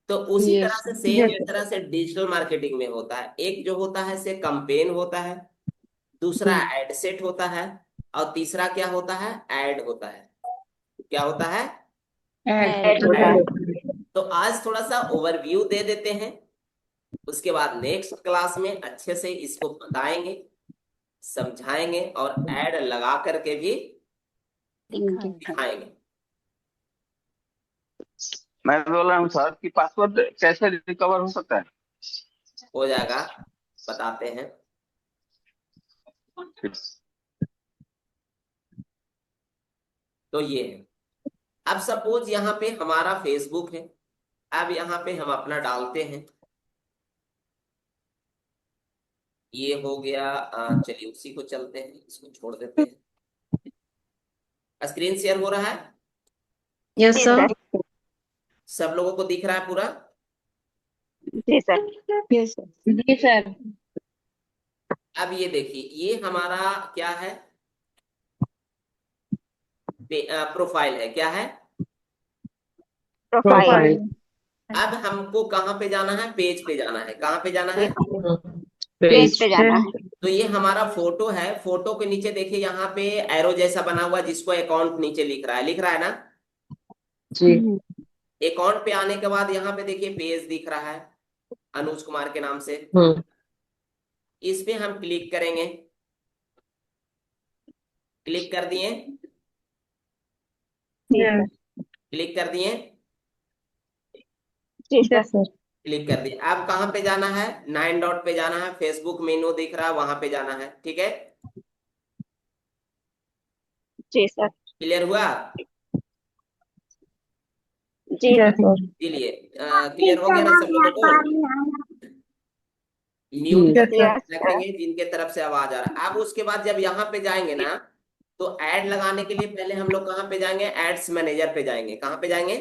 तो उसी तरह से सेम यस। तरह से डिजिटल मार्केटिंग में होता है। एक जो होता है से कैंपेन होता है, दूसरा एड सेट होता है, और तीसरा क्या होता है? ऐड होता है। क्या होता है? ऐड। तो आज थोड़ा सा ओवरव्यू दे देते हैं, उसके बाद नेक्स्ट क्लास में अच्छे से इसको बताएंगे, समझाएंगे, और ऐड लगा करके भी दिखाएंगे। मैं बोल रहा हूँ सर कि पासवर्ड कैसे रिकवर हो सकता है? हो जाएगा, बताते हैं। तो ये है। अब सपोज यहाँ पे हमारा फेसबुक है, अब यहाँ पे हम अपना डालते हैं। ये हो गया, चलिए उसी को चलते हैं, इसको छोड़ देते हैं। स्क्रीन शेयर हो रहा है? यस सर, सब लोगों को दिख रहा है पूरा? जी सर। जी सर। अब ये देखिए, ये हमारा क्या है? प्रोफाइल है। क्या है? प्रोफाइल। अब हमको कहाँ पे जाना है? पेज पे जाना है। कहाँ पे जाना है? पेज। तो ये हमारा फोटो है। फोटो के नीचे देखिए, यहाँ पे एरो जैसा बना हुआ, जिसको अकाउंट नीचे लिख रहा है ना? जी। अकाउंट पे आने के बाद यहाँ पे देखिए पेज दिख रहा है, अनुज कुमार के नाम से। इस पे हम क्लिक करेंगे। क्लिक कर दिए? क्लिक कर दिए? क्लिक कर दिए। अब कहाँ पे जाना है? 9 डॉट पे जाना है। फेसबुक मेनू दिख रहा है, वहां पे जाना है। ठीक है? जी सर। क्लियर हुआ? जी सर। चलिए, क्लियर हो गया ना सब लोगों को? म्यूट करके रखेंगे जिनके तरफ से आवाज आ रहा है। अब उसके बाद जब यहाँ पे जाएंगे ना, तो ऐड लगाने के लिए पहले हम लोग कहाँ पे जाएंगे? एड्स मैनेजर पे जाएंगे। कहाँ पे जाएंगे?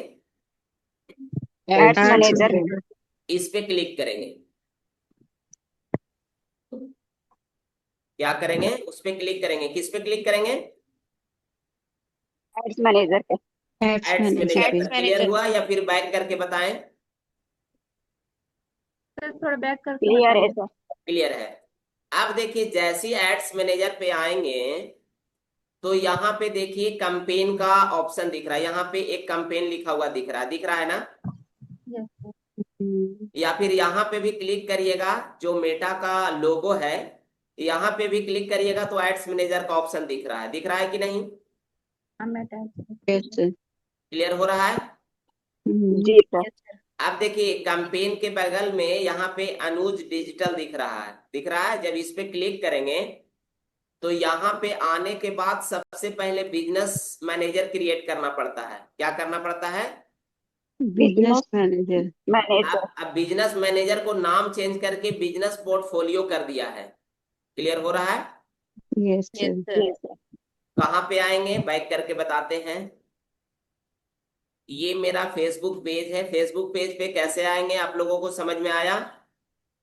Ads manager. इस पे क्लिक करेंगे। क्या करेंगे? उस पे क्लिक करेंगे। किस पे क्लिक करेंगे? एड्स मैनेजर पे। एड्स मैनेजर पे। क्लियर हुआ या फिर बैक करके बताएं? थोड़ा बैक करके क्लियर है बताइए। सर। क्लियर है। अब देखिए जैसे ही एड्स मैनेजर पे आएंगे तो यहाँ पे देखिए कैंपेन का ऑप्शन दिख रहा है, यहाँ पे एक कैंपेन लिखा हुआ दिख रहा है ना, यस सर। या फिर यहाँ पे भी क्लिक करिएगा, जो मेटा का लोगो है यहाँ पे भी क्लिक करिएगा तो एड्स मैनेजर का ऑप्शन दिख रहा है कि नहीं? अब मैं टाइप Yes, sir. क्लियर हो रहा है? जी सर। Yes sir. अब देखिए कैंपेन के बगल में यहाँ पे अनुज डिजिटल दिख रहा है। जब इस पे क्लिक करेंगे तो यहाँ पे आने के बाद सबसे पहले बिजनेस मैनेजर क्रिएट करना पड़ता है। क्या करना पड़ता है? Business manager. मैनेजर। अब बिजनेस मैनेजर को नाम चेंज करके बिजनेस पोर्टफोलियो कर दिया है। क्लियर हो रहा है? Yes, sir. Yes sir. जी सर। कहाँ पे आएंगे, बैक करके बताते हैं। ये मेरा फेसबुक पेज है। फेसबुक पेज पे कैसे आएंगे आप लोगों को समझ में आया?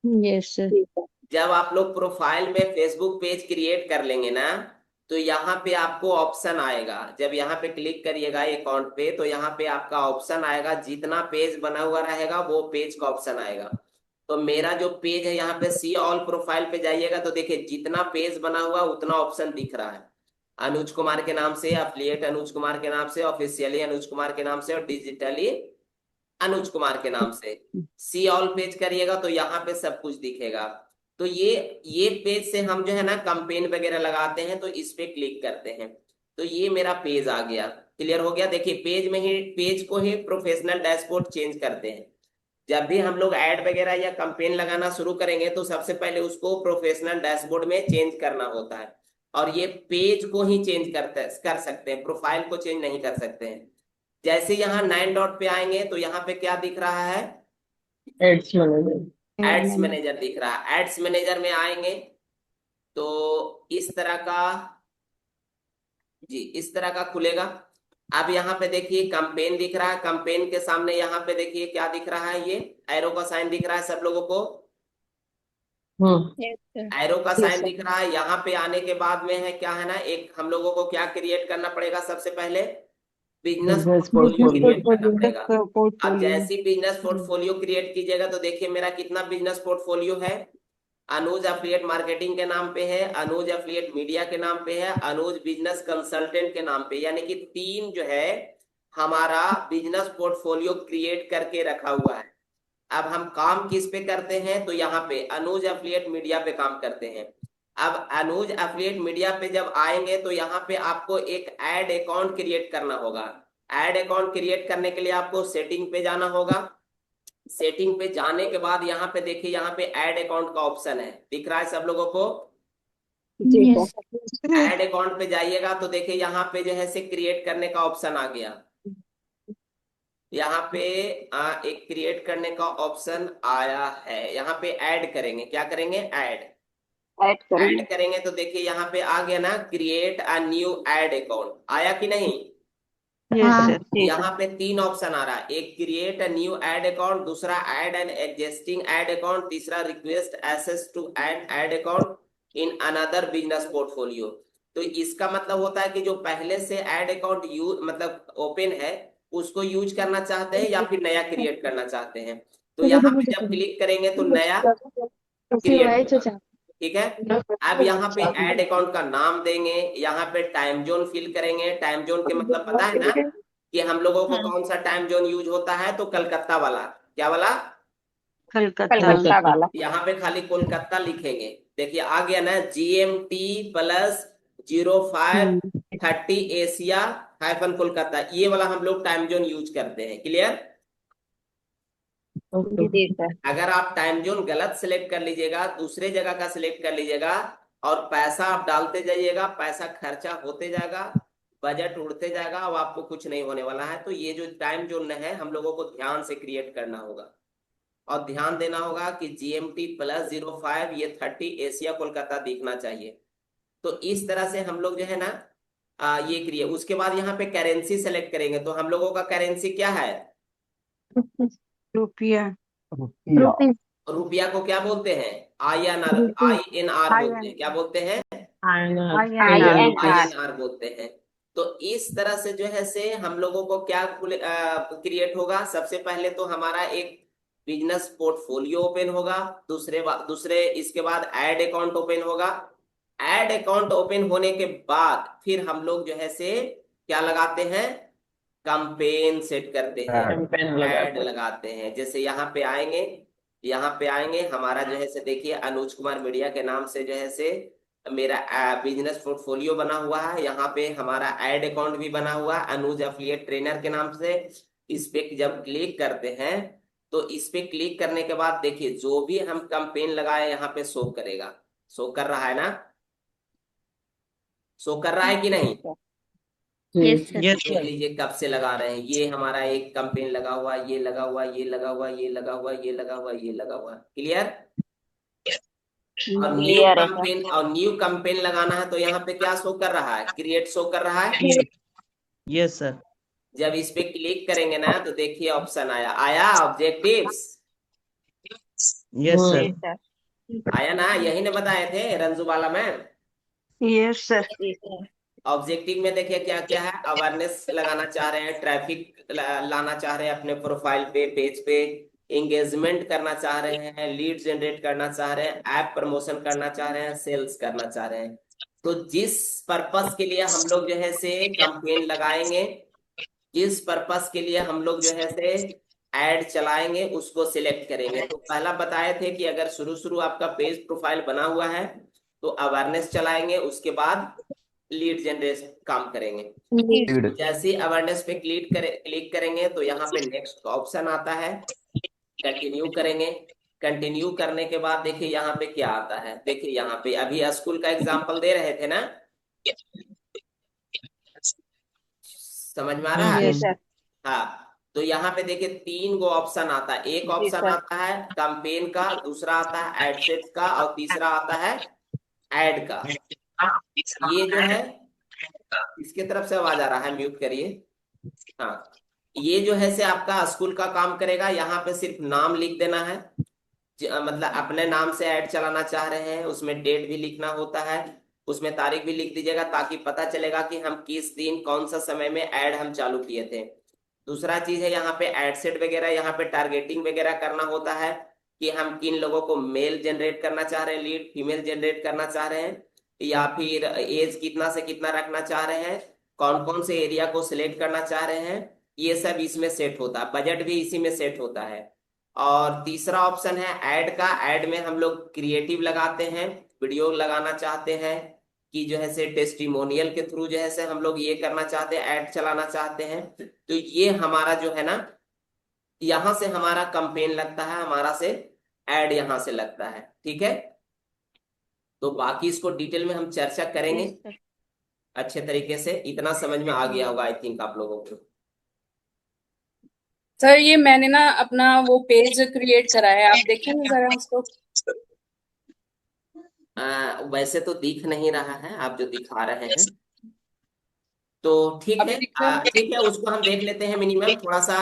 Yes, sir. जी सर। जब आप लोग प्रोफाइल में फेसबुक पेज क्रिएट कर लेंगे ना तो यहाँ पे आपको ऑप्शन आएगा। जब यहाँ पे क्लिक करिएगा अकाउंट पे तो यहाँ पे आपका ऑप्शन आएगा, जितना पेज बना हुआ रहेगा वो पेज का ऑप्शन आएगा। तो मेरा जो पेज है यहाँ पे सी ऑल प्रोफाइल पे जाइएगा तो देखिए जितना पेज बना हुआ उतना ऑप्शन दिख रहा है। अनुज कुमार के नाम से, अफिलिएट अनुज कुमार के नाम से, ऑफिशियली अनुज कुमार के नाम से और डिजिटली अनुज कुमार के नाम से। सी ऑल पेज करिएगा तो यहाँ पे सब कुछ दिखेगा। तो ये पेज से हम जो है ना कैंपेन वगैरह लगाते हैं तो इस पे क्लिक करते हैं तो ये मेरा पेज आ गया। क्लियर हो गया? देखिए पेज को ही प्रोफेशनल डैशबोर्ड चेंज करते हैं। जब भी हम लोग ऐड वगैरह या कैंपेन लगाना शुरू करेंगे तो सबसे पहले उसको प्रोफेशनल डैशबोर्ड में चेंज करना होता है। और ये पेज को ही चेंज कर सकते हैं, प्रोफाइल को चेंज नहीं कर सकते हैं। जैसे यहाँ 9 डॉट पे आएंगे तो यहाँ पे क्या दिख रहा है? Ads manager. एड्स मैनेजर दिख रहा है। एड्स मैनेजर में आएंगे तो इस तरह का, जी इस तरह का खुलेगा। अब यहाँ पे देखिए कैंपेन दिख रहा है। कैंपेन के सामने यहाँ पे देखिए क्या दिख रहा है, ये एरो का साइन दिख रहा है सब लोगों को। Yes sir. एरो का जी साइन सर। दिख रहा है। यहाँ पे आने के बाद में है क्या है ना, एक हम लोगों को क्या क्रिएट करना पड़ेगा, सबसे पहले business Business portfolio portfolio. Create करना पड़ेगा। अब Portfolio. जैसे ही बिजनेस पोर्टफोलियो क्रिएट कीजिएगा तो देखिए मेरा कितना बिजनेस पोर्टफोलियो है। अनुज एफिलिएट मार्केटिंग के नाम पे है, अनुज एफिलिएट मीडिया के नाम पे है, अनुज बिजनेस कंसल्टेंट के नाम पे, यानी कि 3 जो है हमारा बिजनेस पोर्टफोलियो क्रिएट करके रखा हुआ है। अब हम काम किस पे करते हैं तो यहाँ पे अनुज एफिलिएट मीडिया पे काम करते हैं। अब अनुज एफिलिएट मीडिया पे जब आएंगे तो यहाँ पे आपको एक ऐड अकाउंट क्रिएट करना होगा। ऐड अकाउंट क्रिएट करने के लिए आपको सेटिंग पे जाना होगा। सेटिंग पे जाने के बाद यहाँ पे देखिए, यहाँ पे ऐड अकाउंट का ऑप्शन है, दिख रहा है सब लोगों को? जी Yes. सर। ऐड अकाउंट पे जाइएगा तो देखिए यहाँ पे जो है से क्रिएट करने का ऑप्शन आ गया। यहाँ पे एक क्रिएट करने का ऑप्शन आया है। यहाँ पे ऐड करेंगे, क्या करेंगे? ऐड ऐड करेंगे। ऐड करेंगे तो देखिए यहाँ पे आ गया ना, create a new ad account, आया कि नहीं? Yes, sir. जी सर। यहाँ पे 3 ऑप्शन आ रहा है, एक create a new ad account, दूसरा ad an existing ad account, तीसरा request access to an ad account in another business portfolio. तो इसका मतलब होता है कि जो पहले से ऐड अकाउंट यूज मतलब ओपन है उसको यूज करना चाहते हैं या फिर नया क्रिएट करना चाहते हैं। तो यहाँ पे जब क्लिक करेंगे तो नया क्रिएट होगा। ठीक है। अब यहाँ पे ऐड अकाउंट का नाम देंगे, यहाँ पे टाइम जोन फिल करेंगे। टाइम जोन के मतलब पता है ना कि हम लोगों को कौन सा टाइम जोन यूज होता है, तो कलकत्ता वाला। क्या वाला? कलकत्ता वाला। यहाँ पे खाली कोलकाता लिखेंगे। देखिए आ गया ना, GMT+0530 एशिया हाइफन कोलकाता, ये वाला हम लोग टाइम जोन यूज करते हैं। क्लियर? जी सर। अगर आप टाइम जोन गलत सिलेक्ट कर लीजिएगा, दूसरे जगह का सिलेक्ट कर लीजिएगा और पैसा आप डालते जाइएगा, पैसा खर्चा होते जाएगा, बजट उड़ते जाएगा और आपको कुछ नहीं होने वाला है। तो ये जो टाइम जोन है हम लोगों को ध्यान से क्रिएट करना होगा और ध्यान देना होगा कि GMT+05 ये 30 एशिया कोलकाता दिखना चाहिए। तो इस तरह से हम लोग जो है ना ये क्रिएट। उसके बाद यहाँ पे करेंसी सेलेक्ट करेंगे तो हम लोगों का करेंसी क्या है? रुपया। रुपया को क्या बोलते हैं? INR बोलते हैं। क्या बोलते हैं? INR बोलते हैं। तो इस तरह से जो है से हम लोगों को क्या क्रिएट होगा, सबसे पहले तो हमारा एक बिजनेस पोर्टफोलियो ओपन होगा, दूसरे इसके बाद ऐड अकाउंट ओपन होगा। ऐड अकाउंट ओपन होने के बाद फिर हम लोग जो है से क्या लगाते हैं, कैंपेन सेट करते हैं, कैंपेन ऐड लगाते हैं। लगाते हैं। जैसे यहाँ पे आएंगे हमारा जो है से देखिए अनुज कुमार मीडिया के नाम से जो है से मेरा बिजनेस पोर्टफोलियो बना हुआ है। यहाँ पे हमारा ऐड अकाउंट भी बना हुआ है अनुज एफिलिएट ट्रेनर के नाम से। इस पे जब क्लिक करते हैं तो इस पे क्लिक करने के बाद देखिए जो भी हम कैंपेन लगाए यहाँ पे शो करेगा। शो कर रहा है ना, शो कर रहा है कि नहीं? Yes sir. यस देख सर। लीजिए कब से लगा रहे हैं। ये हमारा एक कैंपेन लगा हुआ, ये लगा हुआ, ये लगा हुआ, ये लगा हुआ, ये लगा हुआ, ये लगा हुआ। क्लियर? और न्यू क्लियर है सर। कैंपेन, और न्यू कैंपेन लगाना है तो यहाँ पे क्या शो कर रहा है, क्रिएट शो कर रहा है। Yes sir. जब इस पे क्लिक करेंगे ना तो देखिए ऑप्शन आया ऑब्जेक्टिव्स। Yes sir. जी सर। आया ना, यही ने बताए थे Ranju Bala ma'am. Yes sir. जी सर। ऑब्जेक्टिव में देखिए क्या क्या है, अवेयरनेस लगाना चाह रहे हैं, ट्रैफिक लाना चाह रहे हैं अपने प्रोफाइल पे, पेज पे, एंगेजमेंट करना चाह रहे हैं, लीड जनरेट करना चाह रहे हैं, ऐप प्रमोशन करना चाह रहे हैं, सेल्स करना चाह रहे हैं। तो जिस पर्पस के लिए हम लोग जो है से कैंपेन लगाएंगे, जिस पर्पस के लिए हम लोग जो है से ऐड चलाएंगे उसको सिलेक्ट करेंगे। तो पहला बताए थे कि अगर शुरू शुरू आपका पेज प्रोफाइल बना हुआ है तो अवेयरनेस चलाएंगे, उसके बाद लीड जनरेट काम करेंगे। तो जैसे ही अवेयरनेस पे क्लिक करेंगे तो यहाँ पे नेक्स्ट ऑप्शन आता है, कंटिन्यू करेंगे। कंटिन्यू करने के बाद देखिए यहाँ पे क्या आता है, देखिए यहाँ पे अभी स्कूल का एग्जाम्पल दे रहे थे ना, समझ में आ रहा है? जी सर। हाँ, तो यहाँ पे देखिए 3 गो ऑप्शन आता है। एक जी ऑप्शन सर। आता है कैंपेन का, दूसरा आता है एडसेट का, और तीसरा आता है ऐड का। ये जो है, इसके तरफ से आवाज आ रहा है, म्यूट करिए। हाँ, ये जो है से आपका स्कूल का काम करेगा। यहाँ पे सिर्फ नाम लिख देना है, मतलब अपने नाम से ऐड चलाना चाह रहे हैं, उसमें डेट भी लिखना होता है, उसमें तारीख भी लिख दीजिएगा ताकि पता चलेगा कि हम किस दिन कौन सा समय में ऐड हम चालू किए थे। दूसरा चीज है यहाँ पे एड सेट वगैरह, यहाँ पे टारगेटिंग वगैरह करना होता है कि हम किन लोगों को मेल जनरेट करना चाह रहे हैं, लीड फीमेल जनरेट करना चाह रहे हैं, या फिर एज कितना से कितना रखना चाह रहे हैं, कौन कौन से एरिया को सिलेक्ट करना चाह रहे हैं, ये सब इसमें सेट होता है। बजट भी इसी में सेट होता है। और तीसरा ऑप्शन है ऐड का। ऐड में हम लोग क्रिएटिव लगाते हैं, वीडियो लगाना चाहते हैं कि जो है से टेस्टिमोनियल के थ्रू जो है से हम लोग ये करना चाहते हैं, ऐड चलाना चाहते हैं। तो ये हमारा जो है ना, यहाँ से हमारा कैंपेन लगता है, हमारा से ऐड यहाँ से लगता है। ठीक है, तो बाकी इसको डिटेल में हम चर्चा करेंगे यस सर। अच्छे तरीके से। इतना समझ में आ गया होगा आई थिंक आप लोगों को। सर ये मैंने ना अपना वो पेज क्रिएट करा है, आप देखेंगे जरा उसको। वैसे तो दिख नहीं रहा है आप जो दिखा रहे हैं, तो ठीक अभी है। दिख रहा है? ठीक है, उसको हम देख लेते हैं। मिनिमम थोड़ा सा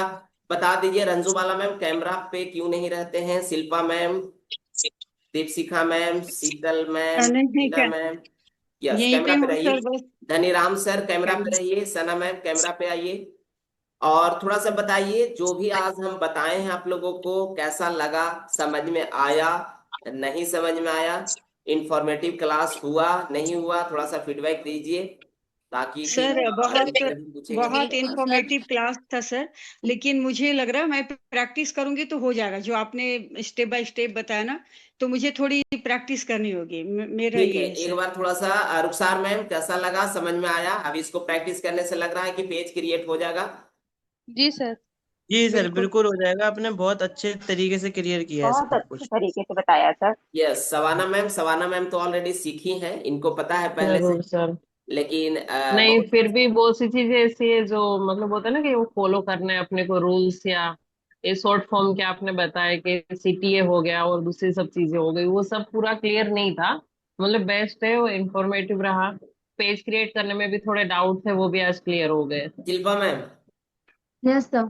बता दीजिए रंजू बाला मैम, कैमरा पे क्यों नहीं रहते हैं? शिल्पा मैम, दीपशिखा मैम, शीतल मैम, नहीं रीना क्या, मैम, यस यहीं पे कैमरा पे हूँ रहिए। सर बस। धनीराम सर कैमरा पे रहिए, सना मैम कैमरा पे आइए, और थोड़ा सा बताइए जो भी आज हम बताए हैं आप लोगों को कैसा लगा, समझ में आया, नहीं समझ में आया, इंफॉर्मेटिव क्लास हुआ नहीं हुआ, थोड़ा सा फीडबैक दीजिए ताकि फिर सर बहुत कभी पूछेंगे तो बहुत बता दें। इंफॉर्मेटिव क्लास था सर, लेकिन मुझे लग रहा है मैं प्रैक्टिस करूंगी तो हो जाएगा। जो आपने स्टेप बाय स्टेप बताया ना, तो मुझे थोड़ी प्रैक्टिस करनी होगी। मेरा ठीक है, ये है एक सर। बार थोड़ा सा रुखसार मैम कैसा लगा, समझ में आया? अब इसको प्रैक्टिस करने से लग रहा है कि पेज क्रिएट हो जाएगा। जी सर। जी सर, बिल्कुल। बिल्कुल हो जाएगा। आपने बहुत अच्छे तरीके से क्लियर किया है बहुत सब अच्छे कुछ। तरीके से बताया सर। यस, सवाना मैम तो ऑलरेडी सीखी हैं, इनको पता है पहले से। जरूर सर। लेकिन नहीं, फिर भी बहुत सी चीजें ऐसी है जो मतलब होता है ना कि वो फॉलो करना है अपने को, रूल्स या ये शॉर्ट फॉर्म के आपने बताया कि सीटीए हो गया और दूसरी सब चीजें हो गई, वो सब पूरा क्लियर नहीं था। मतलब बेस्ट है, वो इंफॉर्मेटिव रहा। पेज क्रिएट करने में भी थोड़े डाउट थे, वो भी आज क्लियर हो गए। Shilpa ma'am yes sir.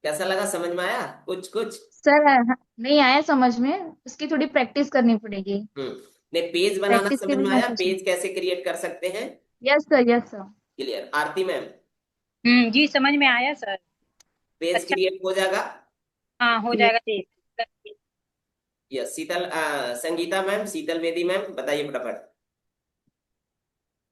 कैसा लगा, समझ में आया कुछ कुछ? सर नहीं आया समझ में, उसकी थोड़ी प्रैक्टिस करनी पड़ेगी। ने पेज बनाना प्रैक्टिस के समझ में बिना आया, कुछ नहीं। पेज कैसे क्रिएट कर सकते हैं? Yes sir, yes sir. Clear. Aarti ma'am, जी समझ में आया सर। पेज अच्छा। क्रिएट हो जाएगा? हाँ हो जाएगा जी। यस शीतल संगीता मैम, शीतल वेदी मैम, बताइए फटाफट।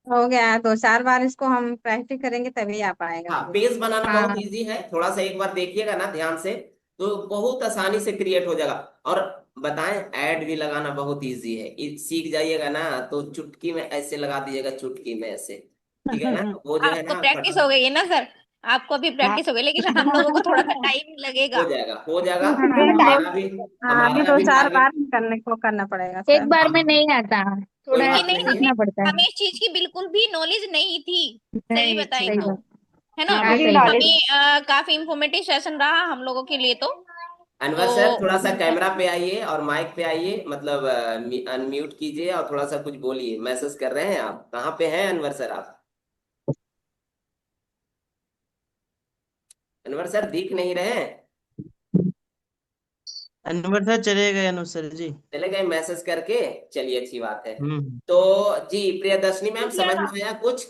हो गया, 2-4 बार इसको हम प्रैक्टिस करेंगे तभी आ पाएगा हाँ, फिर। पेज बनाना हाँ बहुत इजी है, थोड़ा सा एक बार देखिएगा ना ध्यान से, तो बहुत आसानी से क्रिएट हो जाएगा। और बताएं, ऐड भी लगाना बहुत इजी है, सीख जाइएगा ना तो चुटकी में ऐसे लगा दीजिएगा, चुटकी में ऐसे, ठीक है ना, वो जो है आपको ना प्रैक्टिस हो गई है ना सर? आपको अभी प्रैक्टिस हो गई, लेकिन हम लोगों को थोड़ा सा टाइम लगेगा। हो जाएगा, हो जाएगा। टाइम हाँ, अभी हमारा दो भी चार टारगेट। बार करना पड़ेगा एक सर। बार में नहीं आता, कोई थोड़ा बात क्योंकि नहीं, नहीं है। हमें सीखना पड़ता है। हमें इस चीज की बिल्कुल भी नॉलेज नहीं थी, सही नहीं बताएं थी। तो, है ना। हाँ हाँ जी, बिल्कुल नॉलेज अभी काफी इंफॉर्मेटिव सेशन रहा हम लोगों के लिए तो अनवर सर तो थोड़ा सा कैमरा पे आइए और माइक पे आइए, मतलब अनम्यूट कीजिए और थोड़ा सा कुछ बोलिए। मैसेज कर रहे हैं आप, कहाँ पे हैं अनवर सर आप? अनवर सर दिख नहीं रहे हैं। अनवर सर चले गए, अनवर सर जी। चले गए मैसेज करके, चलिए अच्छी बात है। हम्म। तो जी प्रियदर्शनी मैम, समझ में आया कुछ?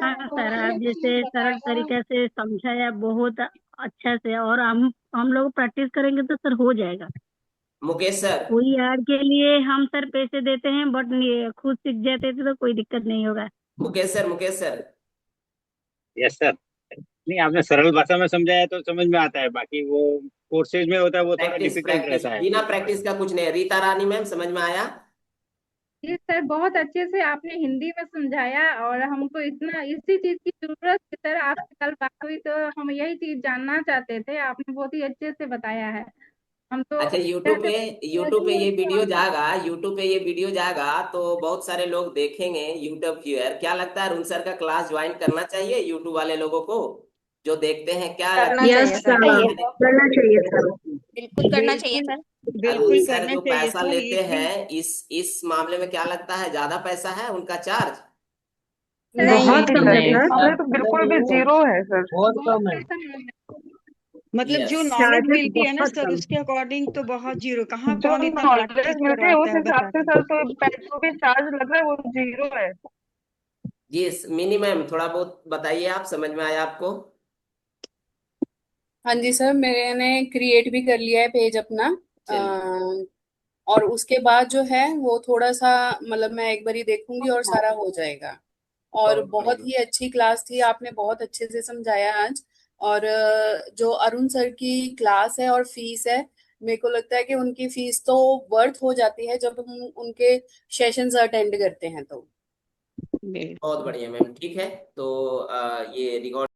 हाँ सर, आप जैसे सरल तरीके से समझाया बहुत अच्छा से, और हम लोग प्रैक्टिस करेंगे तो सर हो जाएगा। मुकेश सर। कोई ऐड के लिए हम सर पैसे देते हैं, बट खुद सीख जाते थे तो कोई दिक्कत नहीं होगा। Mukesh sir, Mukesh sir. Yes sir. नहीं, आपने सरल भाषा में समझाया तो समझ में आता है, बाकी वो कोर्सेज में होता है वो थोड़ा प्रैक्टिस डिफिकल्ट प्रैक्टिस, रहता है। बिना प्रैक्टिस का कुछ नहीं है। रीता रानी मैम, समझ में आया? जी सर, बहुत अच्छे से आपने हिंदी में समझाया, और हमको इतना इसी चीज की जरूरत थी सर। आपसे कल बात हुई तो हम यही चीज जानना चाहते थे, आपने बहुत ही अच्छे से बताया है। हम तो अच्छा, यूट्यूब पे ये वीडियो जाएगा, यूट्यूब पे ये वीडियो जाएगा तो बहुत सारे लोग देखेंगे, यूट्यूब व्यूअर। क्या लगता है, अरुण सर का क्लास ज्वाइन करना चाहिए यूट्यूब वाले लोगों को जो देखते हैं? क्या करना लगता है, चाहिए सर, चाहिए? करना चाहिए सर। बिल्कुल करना चाहिए बिल्कुल सर। अरुण बिल्कुल सर करना जो चाहिए पैसा सर, लेते इतनी हैं, इस मामले में क्या लगता है, ज्यादा पैसा है उनका चार्ज? नहीं बहुत नहीं कम सर, है नहीं सर। हमें तो बिल्कुल भी जीरो है सर। बहुत बहुत कम है। पैसा नहीं है। मतलब जो यस। नॉलेज चार्जेस मिलती है ना बहुत सर, कम। उसके अकॉर्डिंग तो बहुत जीरो। कहाँ जो कौन इतना नॉलेज प्रैक्टिस मिलती है करवाता उस है हिसाब से बताते। सर, तो जो भी चार्ज लग रहा है वो जीरो है। यस मिनिमम थोड़ा बहुत बताइए, आप समझ में आया आपको? हाँ जी सर, मैंने क्रिएट भी कर लिया है पेज अपना। चलिए। और उसके बाद जो है वो थोड़ा सा, मतलब मैं एक बारी देखूंगी और सारा हो जाएगा। और बहुत बहुत बढ़िया। ही अच्छी क्लास थी, आपने बहुत अच्छे से समझाया आज। और जो अरुण सर की क्लास है और फीस है, मेरे को लगता है कि उनकी फीस तो वर्थ हो जाती है जब हम उनके सेशंस अटेंड करते हैं तो। बहुत बढ़िया मैम, ठीक है। तो ये रिकॉर्ड